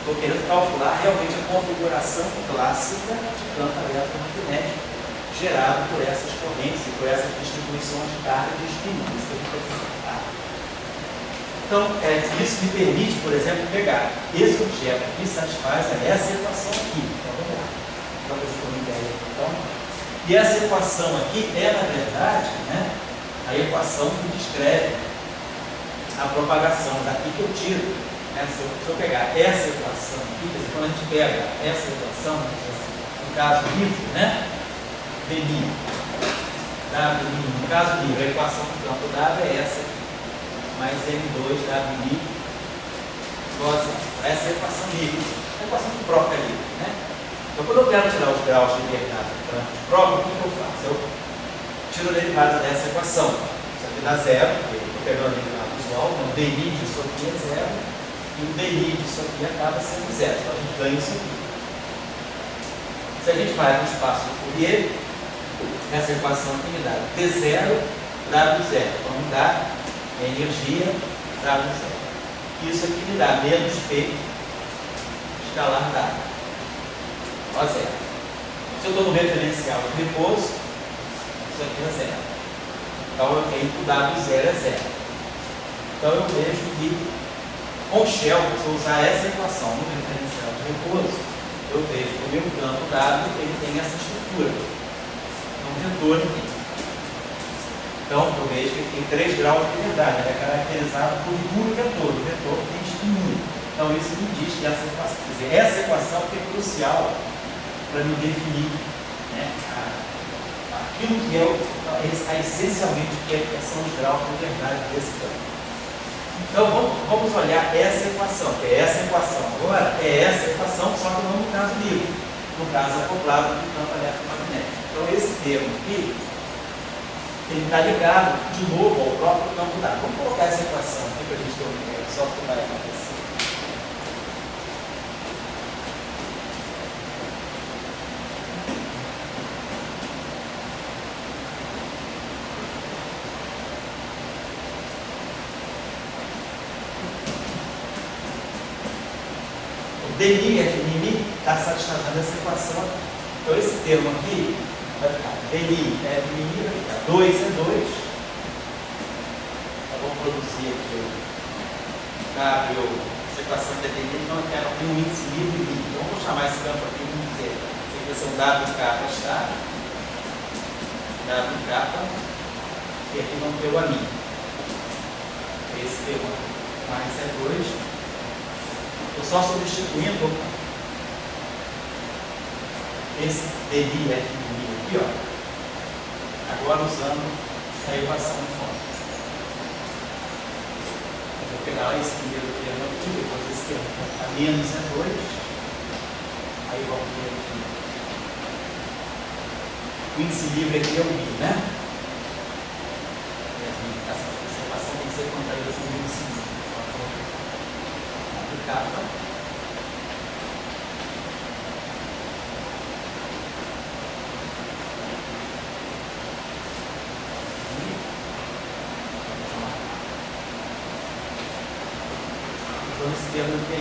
Estou querendo calcular realmente a configuração clássica de campo eletromagnético gerado por essas correntes e por essas distribuições de carga de estímulo. Isso que a gente vai explicar. Então, isso me permite, por exemplo, pegar esse objeto que satisfaz essa equação aqui. Então, vamos lá. Para ver se tem uma ideia. Então, e essa equação aqui é, na verdade, né, a equação que descreve a propagação. Daqui que eu tiro. Né, se eu pegar essa equação aqui, quer dizer, quando a gente pega essa equação, no caso livre, né, dmi, w', no caso livre, a equação do campo W é essa aqui, mais m2 w', essa é a equação livre, a equação de Proca livre, né? Então, quando eu quero tirar os graus de liberdade do campo de Proca, o que eu faço? Eu tiro a derivada dessa equação. Isso aqui dá zero, porque eu estou pegando a derivada usual, então o dmi disso aqui é zero, e o dmi disso aqui acaba sendo zero. Então, a gente ganha isso aqui. Se a gente vai no espaço de Fourier, essa equação aqui me dá T0, W0. Então, me dá energia W0. Isso aqui me dá menos P escalar W. Ó, zero. Se eu estou no referencial de repouso, isso aqui é zero. Então, eu tenho que o W0 é zero. Então, eu vejo que com Shell, se eu usar essa equação no referencial de repouso, eu vejo que o meu campo W ele tem essa estrutura. É um vetor aqui. Então, eu vejo que ele tem 3 graus de liberdade. Ele é caracterizado por puro vetor. O vetor tem estímulo. Então, isso me diz que essa equação, quer dizer, essa equação é crucial para me definir, né, aquilo que é essencialmente o que são os graus de liberdade desse campo. Então, vamos olhar essa equação, que é essa equação. Agora, é essa equação, só que não no caso livre, no caso acoplado do campo eletromagnético. Então, esse termo aqui, ele está ligado de novo ao próprio campo d'água. Vamos colocar essa equação aqui para a gente ter uma ideia só do que vai acontecer. dmi F'M está satisfazendo essa equação aqui. Então, esse termo aqui vai ficar dmi F'M, vai ficar 2 é 2. Eu vou produzir aqui o W, essa equação independente, então eu quero um índice livre e então, vamos chamar esse campo aqui de dizer. Essa aqui vai ser um WK está, WK, e aqui vamos ter o AMI. Esse termo aqui, mais é 2. Estou só substituindo esse dmi aqui, ó, agora usando a equação de fonte. Eu vou pegar esse primeiro termo aqui, depois esse termo a menos é 2, aí vamos ver aqui. O índice livre aqui é o μ, né? Essa equação tem que ser contraída com o índice livre. Capa. Então, esse termo aqui é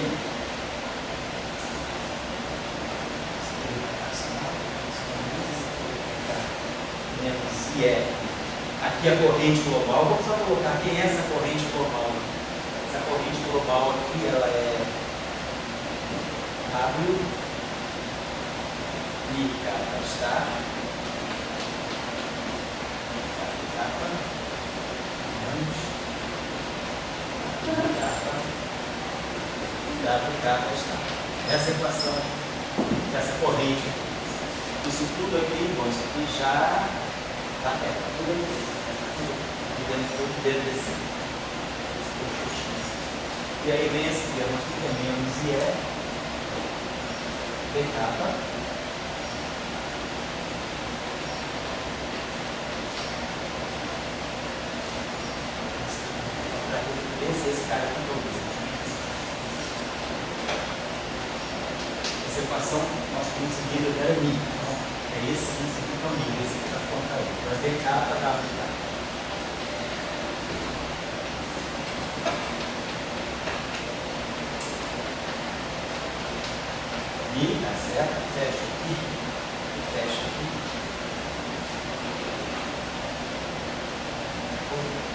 menos IE. Aqui a corrente global. Vamos só colocar quem é essa corrente global. Essa corrente global aqui, ela é W e capa está capa menos capa W capa está. Essa equação, essa corrente, isso tudo aqui, bom, isso aqui já está perto, tudo aqui, dentro desse. E aí vem esse termo aqui, que é menos IE, D capa, esse cara aqui essa equação, nós conseguimos era μ. Então, é esse aqui que é o μ, esse aqui está contraído. Agora D capa, W capa. aqui, tá certo? Fecha aqui, e fecha aqui.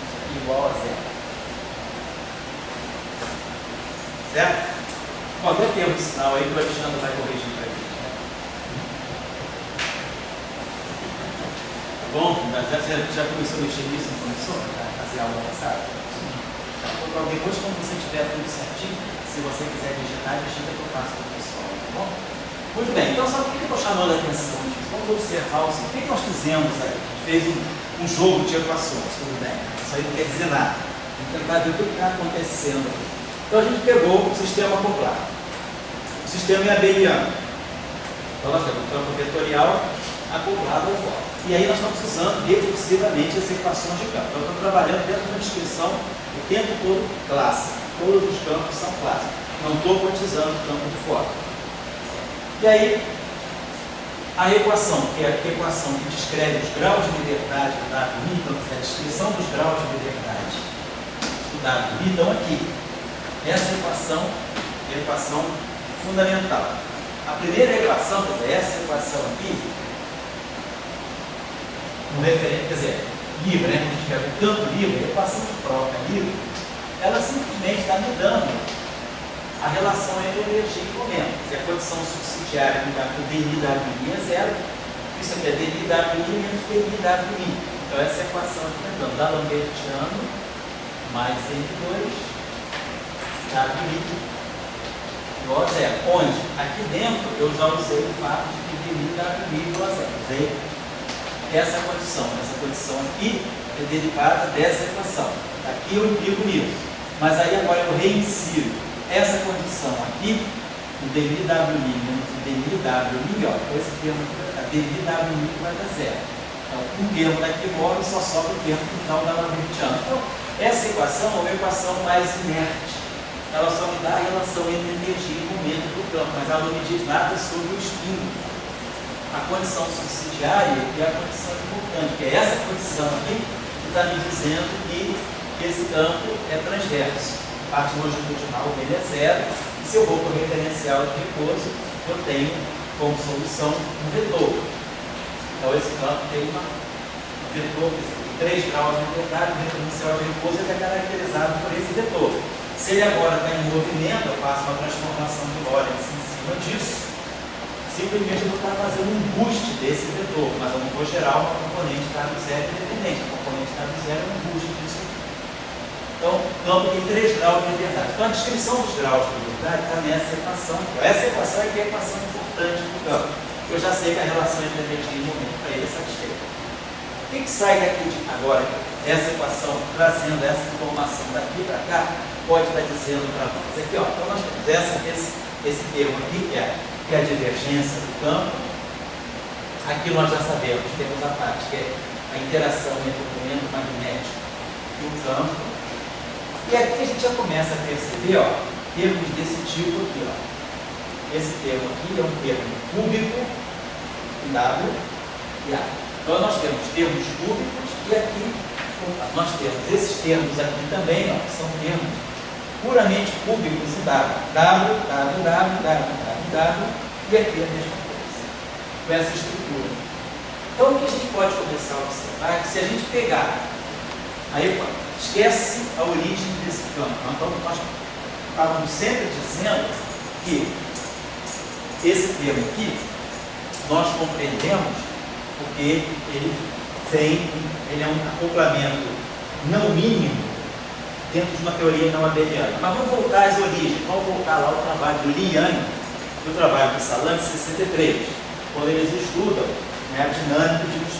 Isso aqui igual a zero. Certo? Bom, até tem um sinal aí que o Alexandre vai corrigir para a gente. Né? Tá bom? Já começou a mexer nisso? Não começou? Já fazer a aula passada? Depois, quando você tiver tudo certinho, se você quiser digitar, digita que eu passo para o pessoal, tá bom? Muito bem, então só por que eu estou chamando a atenção disso? Vamos observar o que nós fizemos aí. A gente fez um jogo de equações, tudo bem? Isso aí não quer dizer nada. Vamos tentar ver o que está acontecendo aqui. Então a gente pegou o sistema acoplado. O sistema é abeliano. Então nós temos um campo vetorial acoplado ao fora. E aí nós estamos usando recursivamente as equações de campo. Então eu estou trabalhando dentro de uma descrição o tempo todo clássica. Todos os campos são clássicos. Não estou quantizando o campo de fora. E aí, a equação, que é a equação que descreve os graus de liberdade do dado I, então é a descrição dos graus de liberdade do dado I, então aqui. Essa equação é a equação fundamental. A primeira equação, quer dizer, essa equação aqui, no referente, quer dizer, livre, né? Quando a gente pega o campo livre, a equação de troca livre, ela simplesmente está me dando a relação entre energia e momento. Se a condição subsidiária me dá que o dIWI é zero, isso aqui é dIWI menos dIWI. Então essa equação aqui está dando da Lambertiano mais N2 WI igual a zero. Onde? Aqui dentro eu já usei o fato de que dIWI igual a zero. Usei essa condição aqui é derivada dessa equação. Aqui eu implico nisso. Mas aí agora eu reinsiro essa condição aqui, o dIWI menos o dIWI, ó, com esse termo aqui vai dar dIWI vai dar zero. Então, um termo daqui morre e só sobra o termo final da Lambertiana. Então, essa equação é uma equação mais inerte. Ela só me dá a relação entre energia e momento do campo, mas ela não me diz nada sobre o estímulo. A condição subsidiária é a condição importante, que é essa condição aqui que está me dizendo que esse campo é transverso. A parte longitudinal dele é zero, e se eu vou para o referencial de repouso, eu tenho como solução um vetor. Então esse campo tem um vetor de 3 graus de liberdade, o referencial de repouso é caracterizado por esse vetor. Se ele agora está em movimento, eu faço uma transformação de Lorentz em cima disso. Simplesmente eu vou estar fazendo um boost desse vetor, mas eu não vou gerar uma componente W zero independente. A componente W zero é um boost disso aqui. Então, o campo tem 3 graus de liberdade. Então, a descrição dos graus de liberdade está nessa equação. Então, essa equação é que é a equação importante do campo. Eu já sei que a relação entre energia e momento para ele é satisfeita. O que sai daqui agora? Essa equação, trazendo essa informação daqui para cá, pode estar dizendo para nós. Aqui, ó, então nós temos esse termo aqui, que é a divergência do campo. Aqui nós já sabemos, temos a parte que é a interação entre o momento magnético e o campo. E aqui a gente já começa a perceber, ó, termos desse tipo aqui, ó. Esse termo aqui é um termo cúbico, W e A. Então nós temos termos cúbicos e aqui nós temos esses termos aqui também, ó, que são termos puramente cúbicos em W, e aqui a mesma coisa, com essa estrutura. Então o que a gente pode começar a observar é que se a gente pegar, aí esquece a origem desse campo. Então nós estávamos sempre dizendo que esse termo aqui nós compreendemos porque ele é um acoplamento não mínimo dentro de uma teoria não abeliana. Mas vamos voltar às origens, vamos voltar lá ao trabalho do Li Yang, do trabalho do Salam de 63, quando eles estudam, né,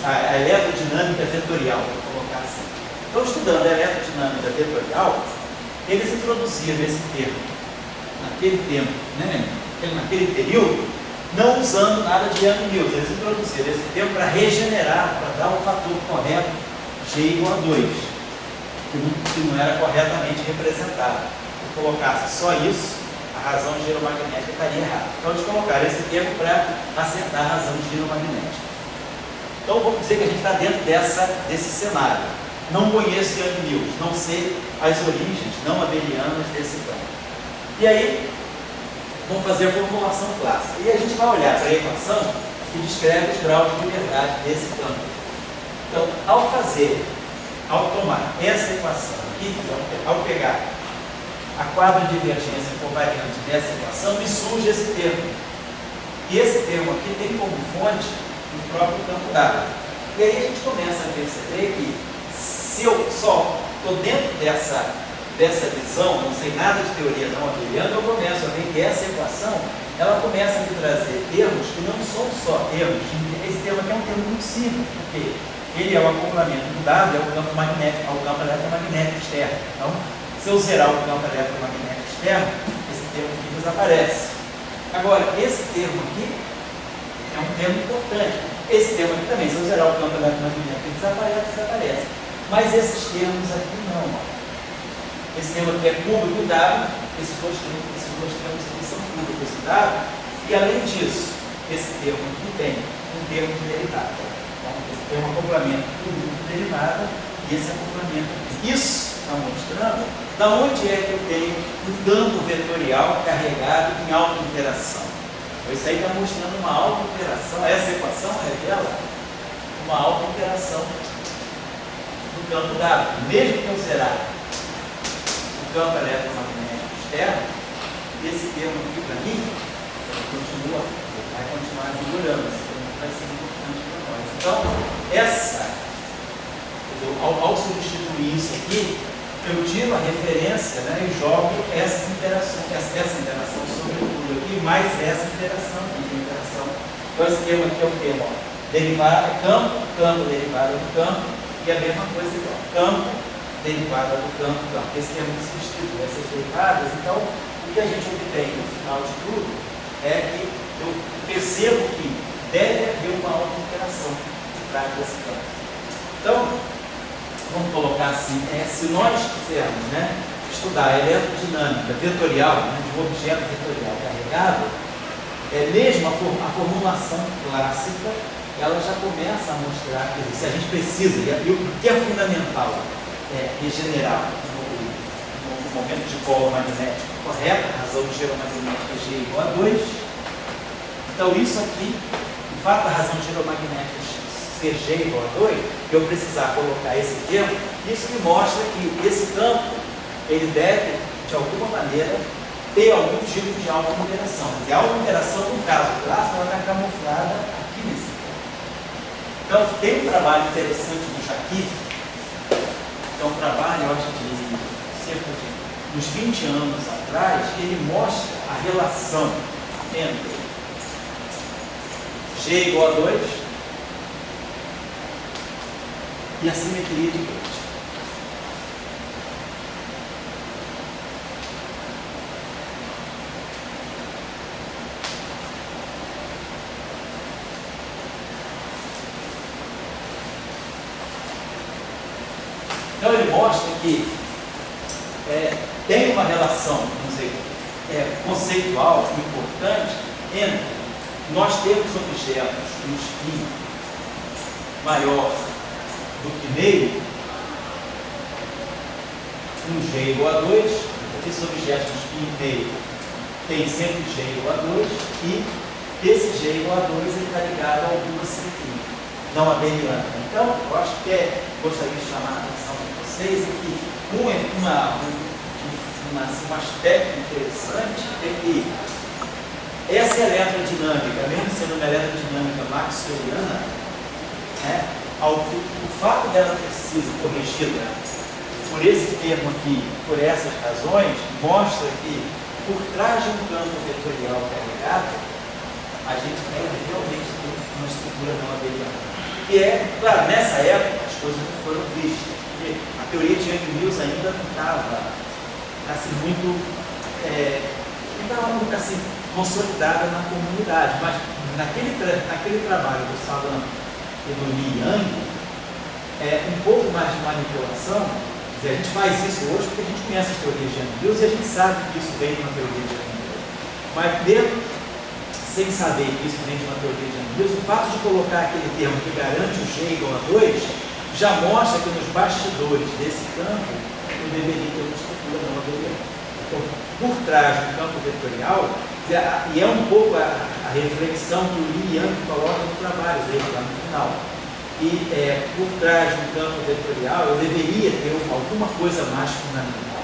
a eletrodinâmica vetorial, vou colocar assim. Então, estudando a eletrodinâmica vetorial, eles introduziram esse termo, naquele tempo, né, naquele período, não usando nada de Yang-Mills. Eles introduziram esse termo para regenerar, para dar o fator correto G igual a 2, que não era corretamente representado. Se colocasse só isso, a razão giromagnética estaria errada. Então eles colocaram esse termo para acertar a razão giromagnética. Então vamos dizer que a gente está dentro desse cenário. Não conheço Yang-Mills, não sei as origens não abelianas desse campo. E aí, vamos fazer a formulação clássica. E a gente vai olhar para a equação que descreve os graus de liberdade desse campo. Então, ao tomar essa equação aqui, ao pegar a quadra de divergência covariante dessa equação, me surge esse termo. E esse termo aqui tem como fonte o próprio campo dado. E aí a gente começa a perceber que se eu só estou dentro dessa visão, não sei nada de teoria não avaliando, eu começo a ver que essa equação, ela começa a me trazer termos que não são só termos. Esse termo aqui é um termo muito simples, porque ele é o acoplamento do dado, é o campo magnético, ao campo eletromagnético externo. Então, se eu zerar o campo eletromagnético externo, esse termo aqui desaparece. Agora, esse termo aqui é um termo importante. Esse termo aqui também, se eu zerar o campo eletromagnético, desaparece. Mas esses termos aqui não. Ó. Esse termo aqui é cúbico dado, esses dois termos aqui são cúbicos dado, e além disso, esse termo aqui tem um termo de derivada. Então, esse tem um acoplamento cúbico de derivada e esse acoplamento aqui. Isso está mostrando da onde é que eu tenho um campo vetorial carregado em alta interação. Então, isso aí está mostrando uma alta interação, essa equação revela uma alta interação do campo dado. Mesmo que eu zerar campo eletromagnético externo, esse termo aqui para mim vai continuar figurando, esse termo vai ser importante para nós. Então, ao substituir isso aqui, eu tiro a referência, né, e jogo essa interação sobretudo aqui, mais essa interação aqui, Então, esse termo aqui é o termo derivada, campo, derivada do campo, e a mesma coisa igual, campo, derivada do campo. Esse termo que substitui essas derivadas. Então, o que a gente obtém no final de tudo é que eu percebo que deve haver uma alta interação por trás desse campo. Então, vamos colocar assim, se nós quisermos, né, estudar a eletrodinâmica vetorial, né, de um objeto vetorial carregado, mesmo a formulação clássica, ela já começa a mostrar que se a gente precisa, e o que é fundamental, regenerar no momento de polo magnético correto, a razão de geomagnética G igual a 2. Então, isso aqui, o fato da razão de geomagnética ser G igual a 2, eu precisar colocar esse termo, isso me mostra que esse campo, ele deve, de alguma maneira, ter algum tipo de alta interação. E a alta interação, no caso clássico, ela está camuflada aqui nesse campo. Então, tem um trabalho interessante do Chakif. É um trabalho, eu acho, de cerca de uns 20 anos atrás, que ele mostra a relação entre G igual a 2 e a simetria de Gauss. Então ele mostra que tem uma relação, vamos dizer, conceitual importante entre nós termos objetos com spin maior do que meio, um G igual a 2, esse objeto com spin meio tem sempre G igual a 2 e esse G igual a 2 está ligado a alguma simetria, não abeliana. Então, eu acho que gostaria de chamar a atenção de vocês é que um aspecto interessante é que essa eletrodinâmica, mesmo sendo uma eletrodinâmica maxwelliana, o fato dela ter sido corrigida por esse termo aqui, por essas razões, mostra que por trás de um campo vetorial carregado, a gente tem realmente uma estrutura não abeliana. Que claro, nessa época as coisas não foram vistas, porque a teoria de Young-Mills ainda não estava muito consolidada na comunidade, mas naquele trabalho do Salam e do Li Yang, um pouco mais de manipulação. A gente faz isso hoje porque a gente conhece as teorias de Young-Mills e a gente sabe que isso vem de uma teoria de Young-Mills. Mas mesmo sem saber que isso vem de uma teoria de Young-Mills, o fato de colocar aquele termo que garante o G igual a 2 já mostra que nos bastidores desse campo eu deveria ter uma estrutura não abeliana. Então, por trás do campo vetorial E é um pouco a reflexão que o Lee Yang coloca no trabalho dele lá no final. E por trás do campo vetorial eu deveria ter alguma coisa mais fundamental.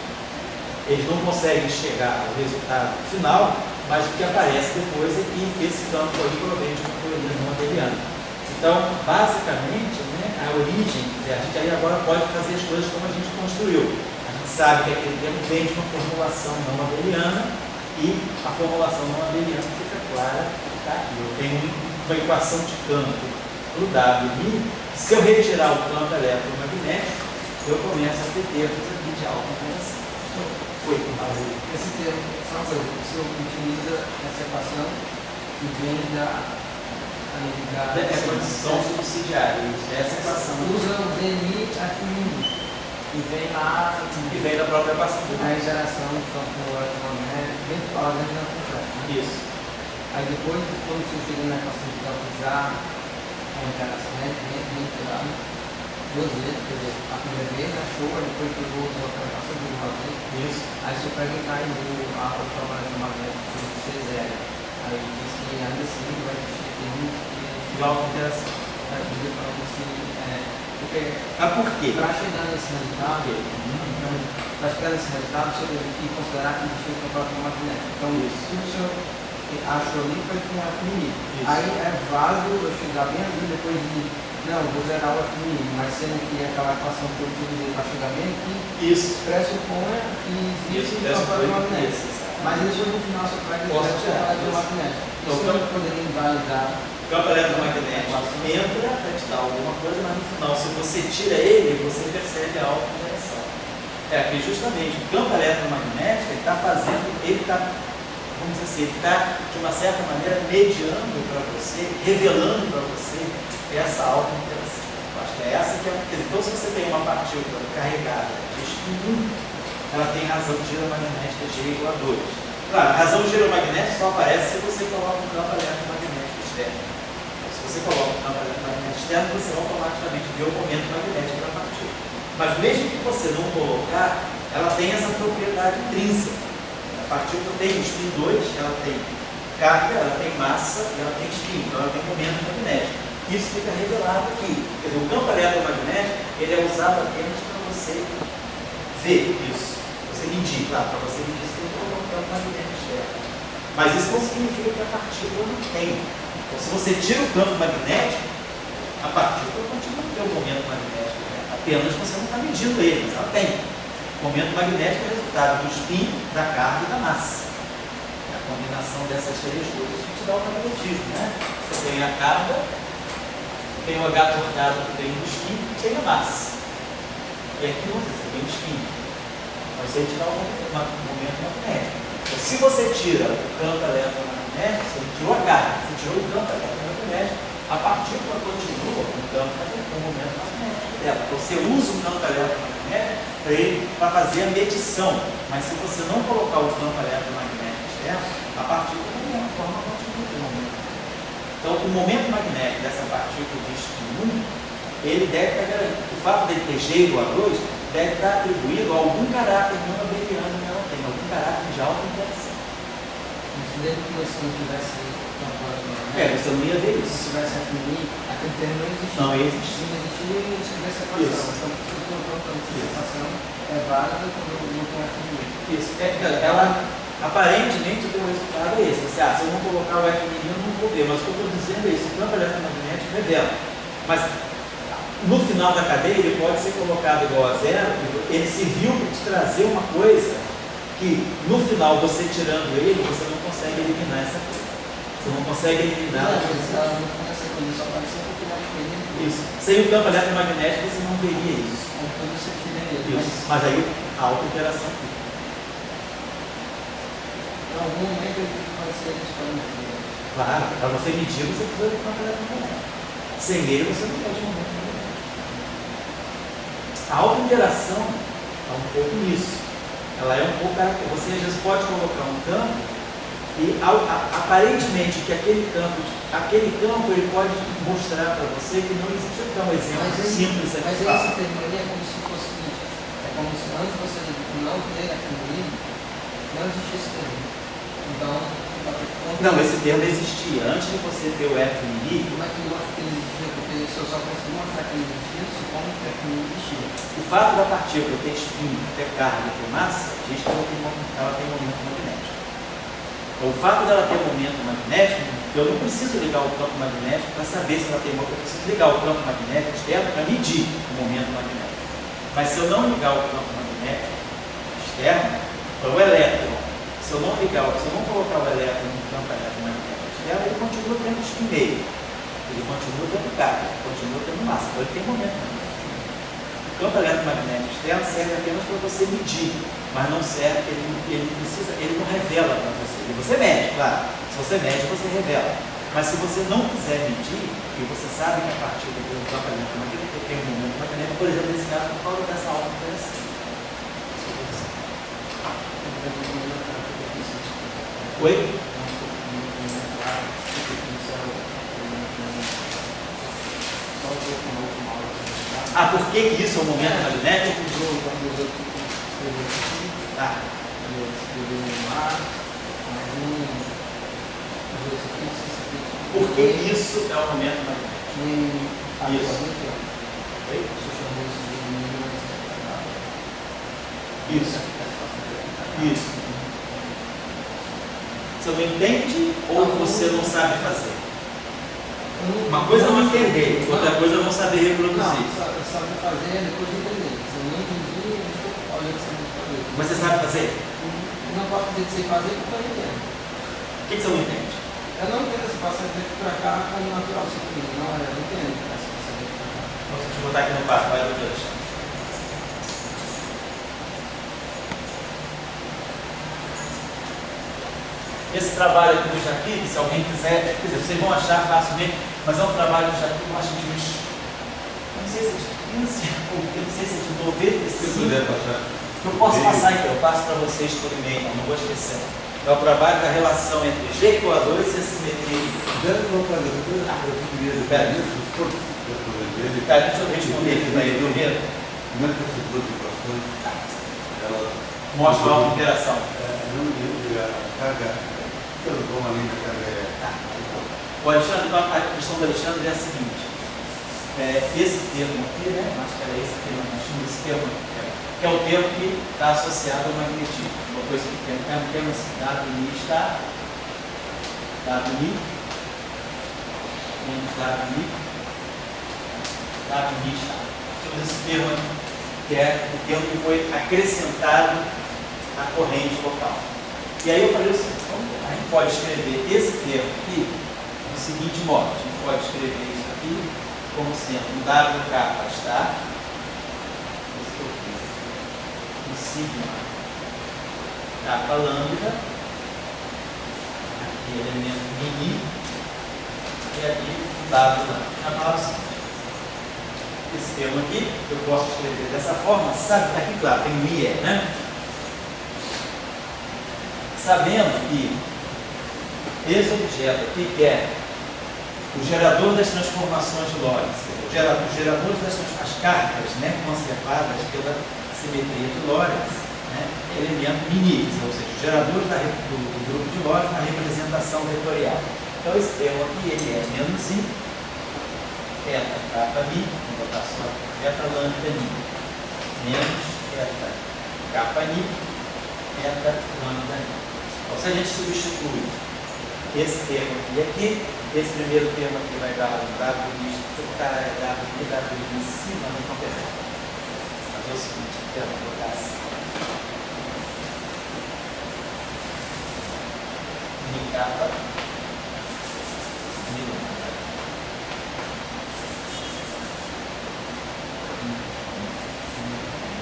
Eles não conseguem chegar ao resultado final, mas o que aparece depois é que esse campo aí provém de uma teoria não abeliana. Então, basicamente, né, a origem, a gente aí agora pode fazer as coisas como a gente construiu. A gente sabe que aquele termo vem de uma formulação não abeliana e a formulação não abeliana fica clara, tá aqui. Eu tenho uma equação de campo para o W. Se eu retirar o campo eletromagnético, eu começo a ter termos aqui de alta interação. Foi. Esse termo, só uma coisa, o senhor utiliza essa equação que vem da condição subsidiária. Essa equação. Usa o DNI FMI. E vem lá. E vem da própria equação. A interação do campo eletromagnético virtual dentro da completa. Isso. Aí depois, quando você chega na equação de campo já, a interação reiterada, duas vezes, quer dizer, a primeira vez achou, aí depois pegou outra equação de uma vez. Isso. Aí você pega e cai no campo eletromagnético de C0. Aí diz que ainda assim vai existir termos de alta interação. Vai dizer para você. Porque por quê? para chegar nesse resultado, então, para chegar nesse resultado, você tem que considerar que existe um campo eletromagnético. Então, isso que o senhor achou ali foi com o FMI. Aí é válido eu chegar bem ali depois de, não, vou zerar o FMI, mas sendo que aquela equação que eu utilizei para chegar bem aqui, isso pressupõe que existe um campo eletromagnético. Mas depois no final você vai dizer que é eletromagnético. Isso não poderia invalidar. O campo eletromagnético entra para te dar alguma coisa, mas no final, se você tira ele, você percebe a alta interação. Porque justamente o campo eletromagnético ele está fazendo, ele está, vamos dizer assim, ele está de uma certa maneira mediando para você, revelando para você essa alta interação. Eu acho que é essa que é. Quer dizer, então se você tem uma partícula carregada de spin 1, ela tem razão de giro magnética G igual a 2. Claro, a razão de giro magnética só aparece se você coloca um campo eletromagnético externo. Se você coloca um campo eletromagnético externo, você automaticamente vê o momento magnético da partícula. Mas mesmo que você não colocar, ela tem essa propriedade intrínseca. A partícula tem o spin 2, ela tem carga, ela tem massa e ela tem spin, então ela tem momento magnético. Isso fica revelado aqui. Quer dizer, o campo eletromagnético ele é usado apenas para você ver isso. Você medir, claro, para você medir isso tem que colocar um campo magnético externo. Mas isso não significa que a partícula não tem. Então, se você tira o campo magnético, a partícula continua a ter o momento magnético. Apenas você não está medindo ele, mas ela tem. O momento magnético é o resultado do spin, da carga e da massa. A combinação dessas três coisas que te dá o magnetismo, né? Você tem a carga, tem o H torcado que vem do spin e tem a massa. E aqui você tem o spin. Mas você tira o momento magnético. Então, se você tira o campo eletromagnético, você tirou a carga, você tirou o campo eletromagnético, a partícula continua com o campo com o momento magnético dela. Então, você usa o campo eletromagnético para fazer a medição. Mas se você não colocar o campo eletromagnético externo, a partícula da mesma forma continua com o momento. Então, o momento magnético dessa partícula de spin 1, ele deve estar garantido. O fato dele ter G igual a 2 deve estar atribuído a algum caráter não abeliano que ela tem, algum caráter de alta interação. Se desde que você não tivesse você não ia ver isso. Se tivesse FMI, aquele termo não existia. Não existe. Se não existia, não tivesse equação. Então, por isso que eu estou perguntando se essa equação é válida quando não tem FMI. Isso. Ela, aparentemente, o resultado é esse. Você, se eu não colocar o FMI, eu não vou ver. Mas o que eu estou dizendo é isso. O campo eletromagnético revela. Mas, no final da cadeia, ele pode ser colocado igual a zero. Ele serviu para te trazer uma coisa que, no final, você tirando ele, você não consegue eliminar essa coisa. Você não consegue eliminar. Não, mas ela não foi essa coisa, só apareceu porque ela foi isso. Sem o campo eletromagnético, você não veria isso. Quando você tira ele. Mas aí a alta interação fica. Em algum momento ele pode ser disponível. Claro, para você medir, você precisa do campo eletromagnético. Sem ele, você não pode momento magnético. A alta interação é um pouco nisso. Ela é um pouco. Você às vezes pode colocar um campo e aparentemente que aquele campo ele pode mostrar para você que não existe. Deixa eu dar um exemplo simples aqui. Mas esse termo ali é como se fosse como se antes você não ter FMI, não existisse termo. Então, Não, esse termo existia. Antes de você ter o FMI, Como é que mostra que ele existia? Porque se eu só consigo mostrar que ele existia, supondo que o FMI existia. o fato da partícula ter espinho, ter carga, ter massa, diz que ela tem momento magnético. Então, o fato dela ter momento magnético, eu não preciso ligar o campo magnético para saber se ela tem momento. Eu preciso ligar o campo magnético externo para medir o momento magnético. Mas se eu não ligar o campo magnético externo, para o elétron, se eu não colocar o elétron no campo eletromagnético externo, ele continua tendo espinho, ele continua tendo carga, ele continua tendo massa, então ele tem momento magnético. O campo eletromagnético externo serve apenas para você medir, mas não serve, ele não revela para você. E você mede, claro. Se você mede, você revela. Mas se você não quiser medir, e você sabe que a partícula tem um campo eletromagnético, tem um momento magnético, por exemplo, nesse caso, por causa dessa alta interação. Oi? Ah, por que isso é um momento magnético? Tá. Por que isso é um momento magnético? Isso. Você não entende ou você não sabe fazer? Uma coisa é não entender, outra coisa é não saber reproduzir. Não, sabe fazer depois de entender. Se eu não entendi, eu estou olhando saber fazer. Mas você sabe fazer? Não posso dizer que sei fazer porque eu não entendo. O que você não entende? Eu não entendo esse passageiro daqui para cá como natural simplesmente. Não, eu não entendo esse passageiro para cá. Então, deixa eu botar aqui no quarto, vai do 2. Esse trabalho aqui do Jaqui, se alguém quiser, quer dizer, vocês vão achar facilmente, mas é um trabalho do Jaqui, eu acho de uns, eu não sei se é de 15, ou eu não sei se é de 95. Se puder passar. Eu posso passar então, eu passo para vocês por e-mail, não vou esquecer. É o trabalho da relação entre G equadores e a simetria. Deve colocar eu queria Pera. Tá, deixa eu responder aqui daí primeiro. como é que essa duas ela Mostra a auto-interação. a carga, como a linha da carga é. Tá. O Alexandre, a questão do Alexandre é a seguinte. Esse termo aqui, né? Acho que era esse termo, esse termo aqui, que é o termo que está associado ao magnetismo. Uma coisa que tem um termo assim, WI está, WI está. Temos esse termo aqui, que é o termo que foi acrescentado à corrente local. E aí eu falei assim, a gente pode escrever esse termo aqui do seguinte modo, a gente pode escrever isso aqui como sendo um WK está, esse que eu fiz, um sigma K lambda, aqui elemento mini, e aqui um W lambda. Já falo assim, esse termo aqui, eu posso escrever dessa forma, sabe, está aqui claro, tem um IE, né? Sabendo que esse objeto aqui, que é o gerador das transformações de Lorentz, o gerador das cargas, né, conservadas pela simetria de Lorentz, né, elemento mini, ou seja, o gerador do grupo de Lorentz na representação vetorial. Então esse termo aqui ele é menos I, eta kappa mi, vou botar só eta lambda mi, menos eta kappa mi, eta lambda mi. Então, se a gente substitui esse termo aqui, esse primeiro termo aqui vai dar um W em cima, não complementa. Fazer o seguinte, eu quero botar assim. Mi kappa, mi lambda.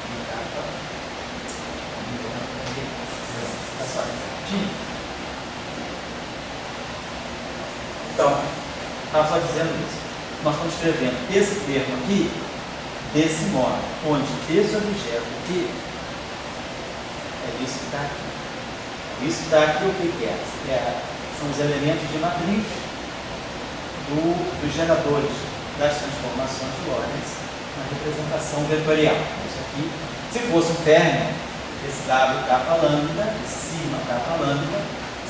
Mi kappa, mi lambda. Tá só, então, estava só dizendo isso. Nós estamos escrevendo esse termo aqui desse modo, onde esse objeto aqui é isso que está aqui. Isso que está aqui, o que é? São os elementos de matriz dos geradores das transformações de Lorentz na representação vetorial. Isso aqui, se fosse um Fermi, esse W kappa lambda, esse sigma kappa lambda,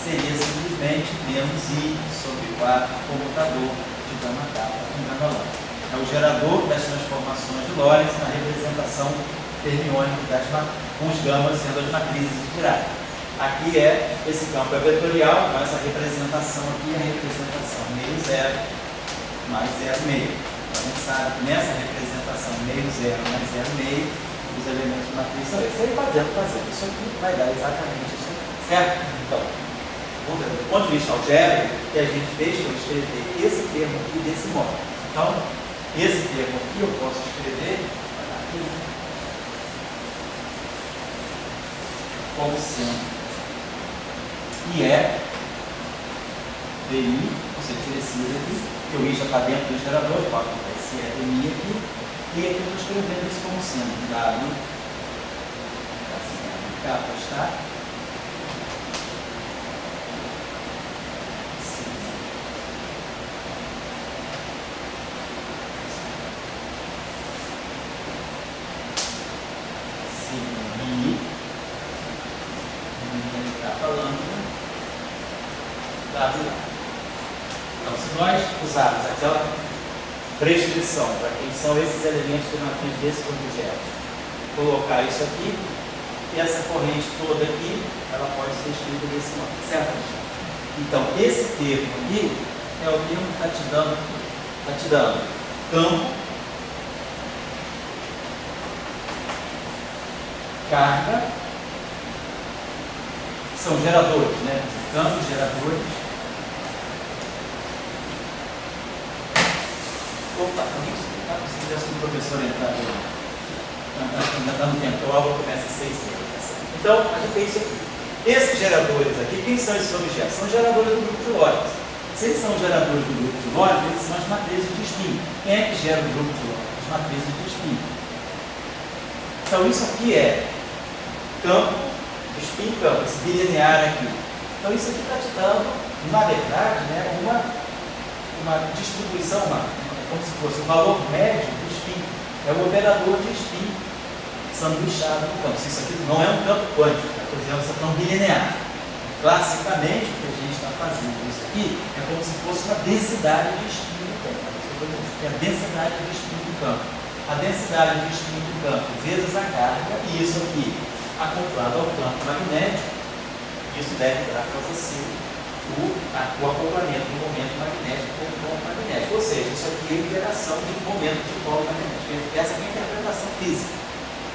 seria simplesmente menos I sobre 4 comutador de gama kappa com gama lambda. É o gerador das transformações de Lorentz na representação fermiônica com os gamas sendo as matrizes de Dirac. Aqui esse campo é vetorial, então essa representação aqui é a representação meio zero mais zero meio. Então a gente sabe que nessa representação meio zero mais zero meio, os elementos de matriz são esses. Ele podendo fazer isso aqui, vai dar exatamente isso aqui, certo? Então, do ponto de vista algébrico, o que a gente fez foi escrever esse termo aqui desse modo. Então, esse termo aqui eu posso escrever aqui como sendo IE DI, você tira esse I aqui, que o I já está dentro do gerador, pode botar esse E DI aqui, e aqui eu estou escrevendo isso como sendo W, kappa está, então, se nós usarmos aquela prescrição para quem são esses elementos de matriz desse objeto, colocar isso aqui, e essa corrente toda aqui, ela pode ser escrita desse modo, certo? Então, esse termo aqui é o termo que está te dando campo, carga, são geradores, né? Campos geradores. Opa, se tivesse um professor entrar ainda dando tempo, então a aula começa às 6h. Então, a gente tem isso aqui. Esses geradores aqui, quem são esses objetos? São geradores do grupo de Lorentz. Se eles são geradores do grupo de Lorentz, eles são as matrizes de spin. Quem é que gera o grupo de Lorentz? As matrizes de spin. Então, isso aqui é campo, spin campo, esse bilinear aqui. Então, isso aqui está te dando, na verdade, né, uma distribuição, como se fosse o valor médio do spin. É o operador de spin sanduichado no campo. Isso aqui não é um campo quântico, né? Por exemplo, isso aqui é um bilinear. Classicamente, o que a gente está fazendo isso aqui é como se fosse uma densidade de spin no campo. É a densidade de spin do campo. A densidade de spin do campo vezes a carga, e isso aqui, acoplado ao campo magnético, isso deve dar para você o acoplamento do momento magnético com o polo magnético. Ou seja, isso aqui é a interação de momento de polo magnético. Essa aqui é a interpretação física.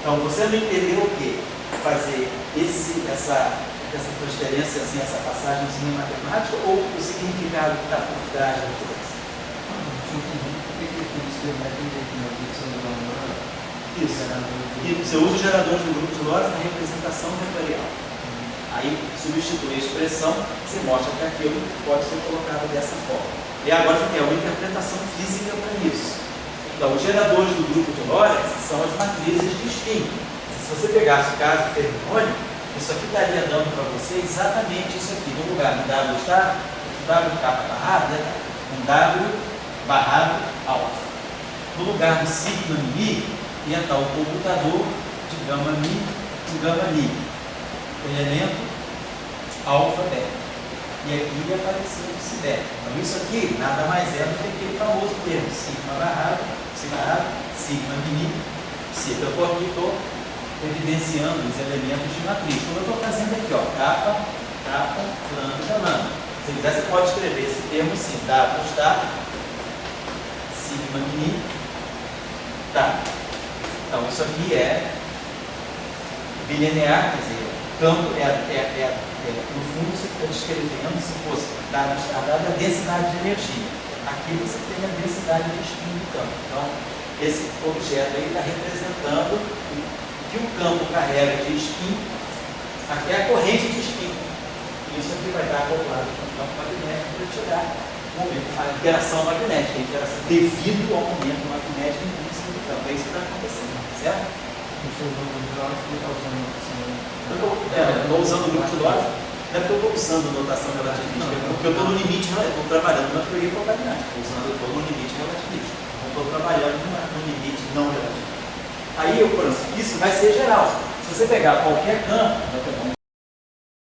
Então, você não entendeu o quê? Fazer essa transferência, assim, essa passagemzinha matemática, ou o significado que está por trás da coisa? Isso. E você usa os geradores do grupo de Lorentz na representação vetorial. Aí substitui a expressão, você mostra que aquilo pode ser colocado dessa forma. E agora você tem uma interpretação física para isso. Então, os geradores do grupo de Lorentz são as matrizes de spin. Se você pegasse o caso fermiônico, isso aqui estaria dando para você exatamente isso aqui. No lugar do W star, o W kappa barrado, um W barrado alfa. No lugar do sigma mi, ia estar o computador de gama mi e gama li. Elemento alfa beta. E aqui ia aparecer o si beta. Então isso aqui nada mais é do que aquele famoso termo sigma barrado, sigma mini, si. Eu estou evidenciando os elementos de matriz. Como eu estou fazendo aqui, ó, kappa, lambda, lambda. Se quiser, você pode escrever esse termo assim, W está, sigma mini, tá. Então isso aqui é bilinear, quer dizer, campo no fundo você está descrevendo, se fosse dada a densidade de energia. Aqui você tem a densidade de spin do campo. Então, esse objeto aí está representando o que o campo carrega de spin, aqui é a corrente de spin. Isso aqui vai estar acoplado com o campo magnético para te dar a interação magnética, a interação devido ao momento magnético intrínseco do campo. É isso que está acontecendo, certo? Eu estou usando o grupo de Lorentz, não é porque eu estou usando notação relativística, é porque eu estou no limite, eu estou trabalhando na teoria probabilidade, eu estou no limite relativístico, não estou trabalhando no limite não relativístico. Aí, isso vai ser geral. Se você pegar qualquer campo,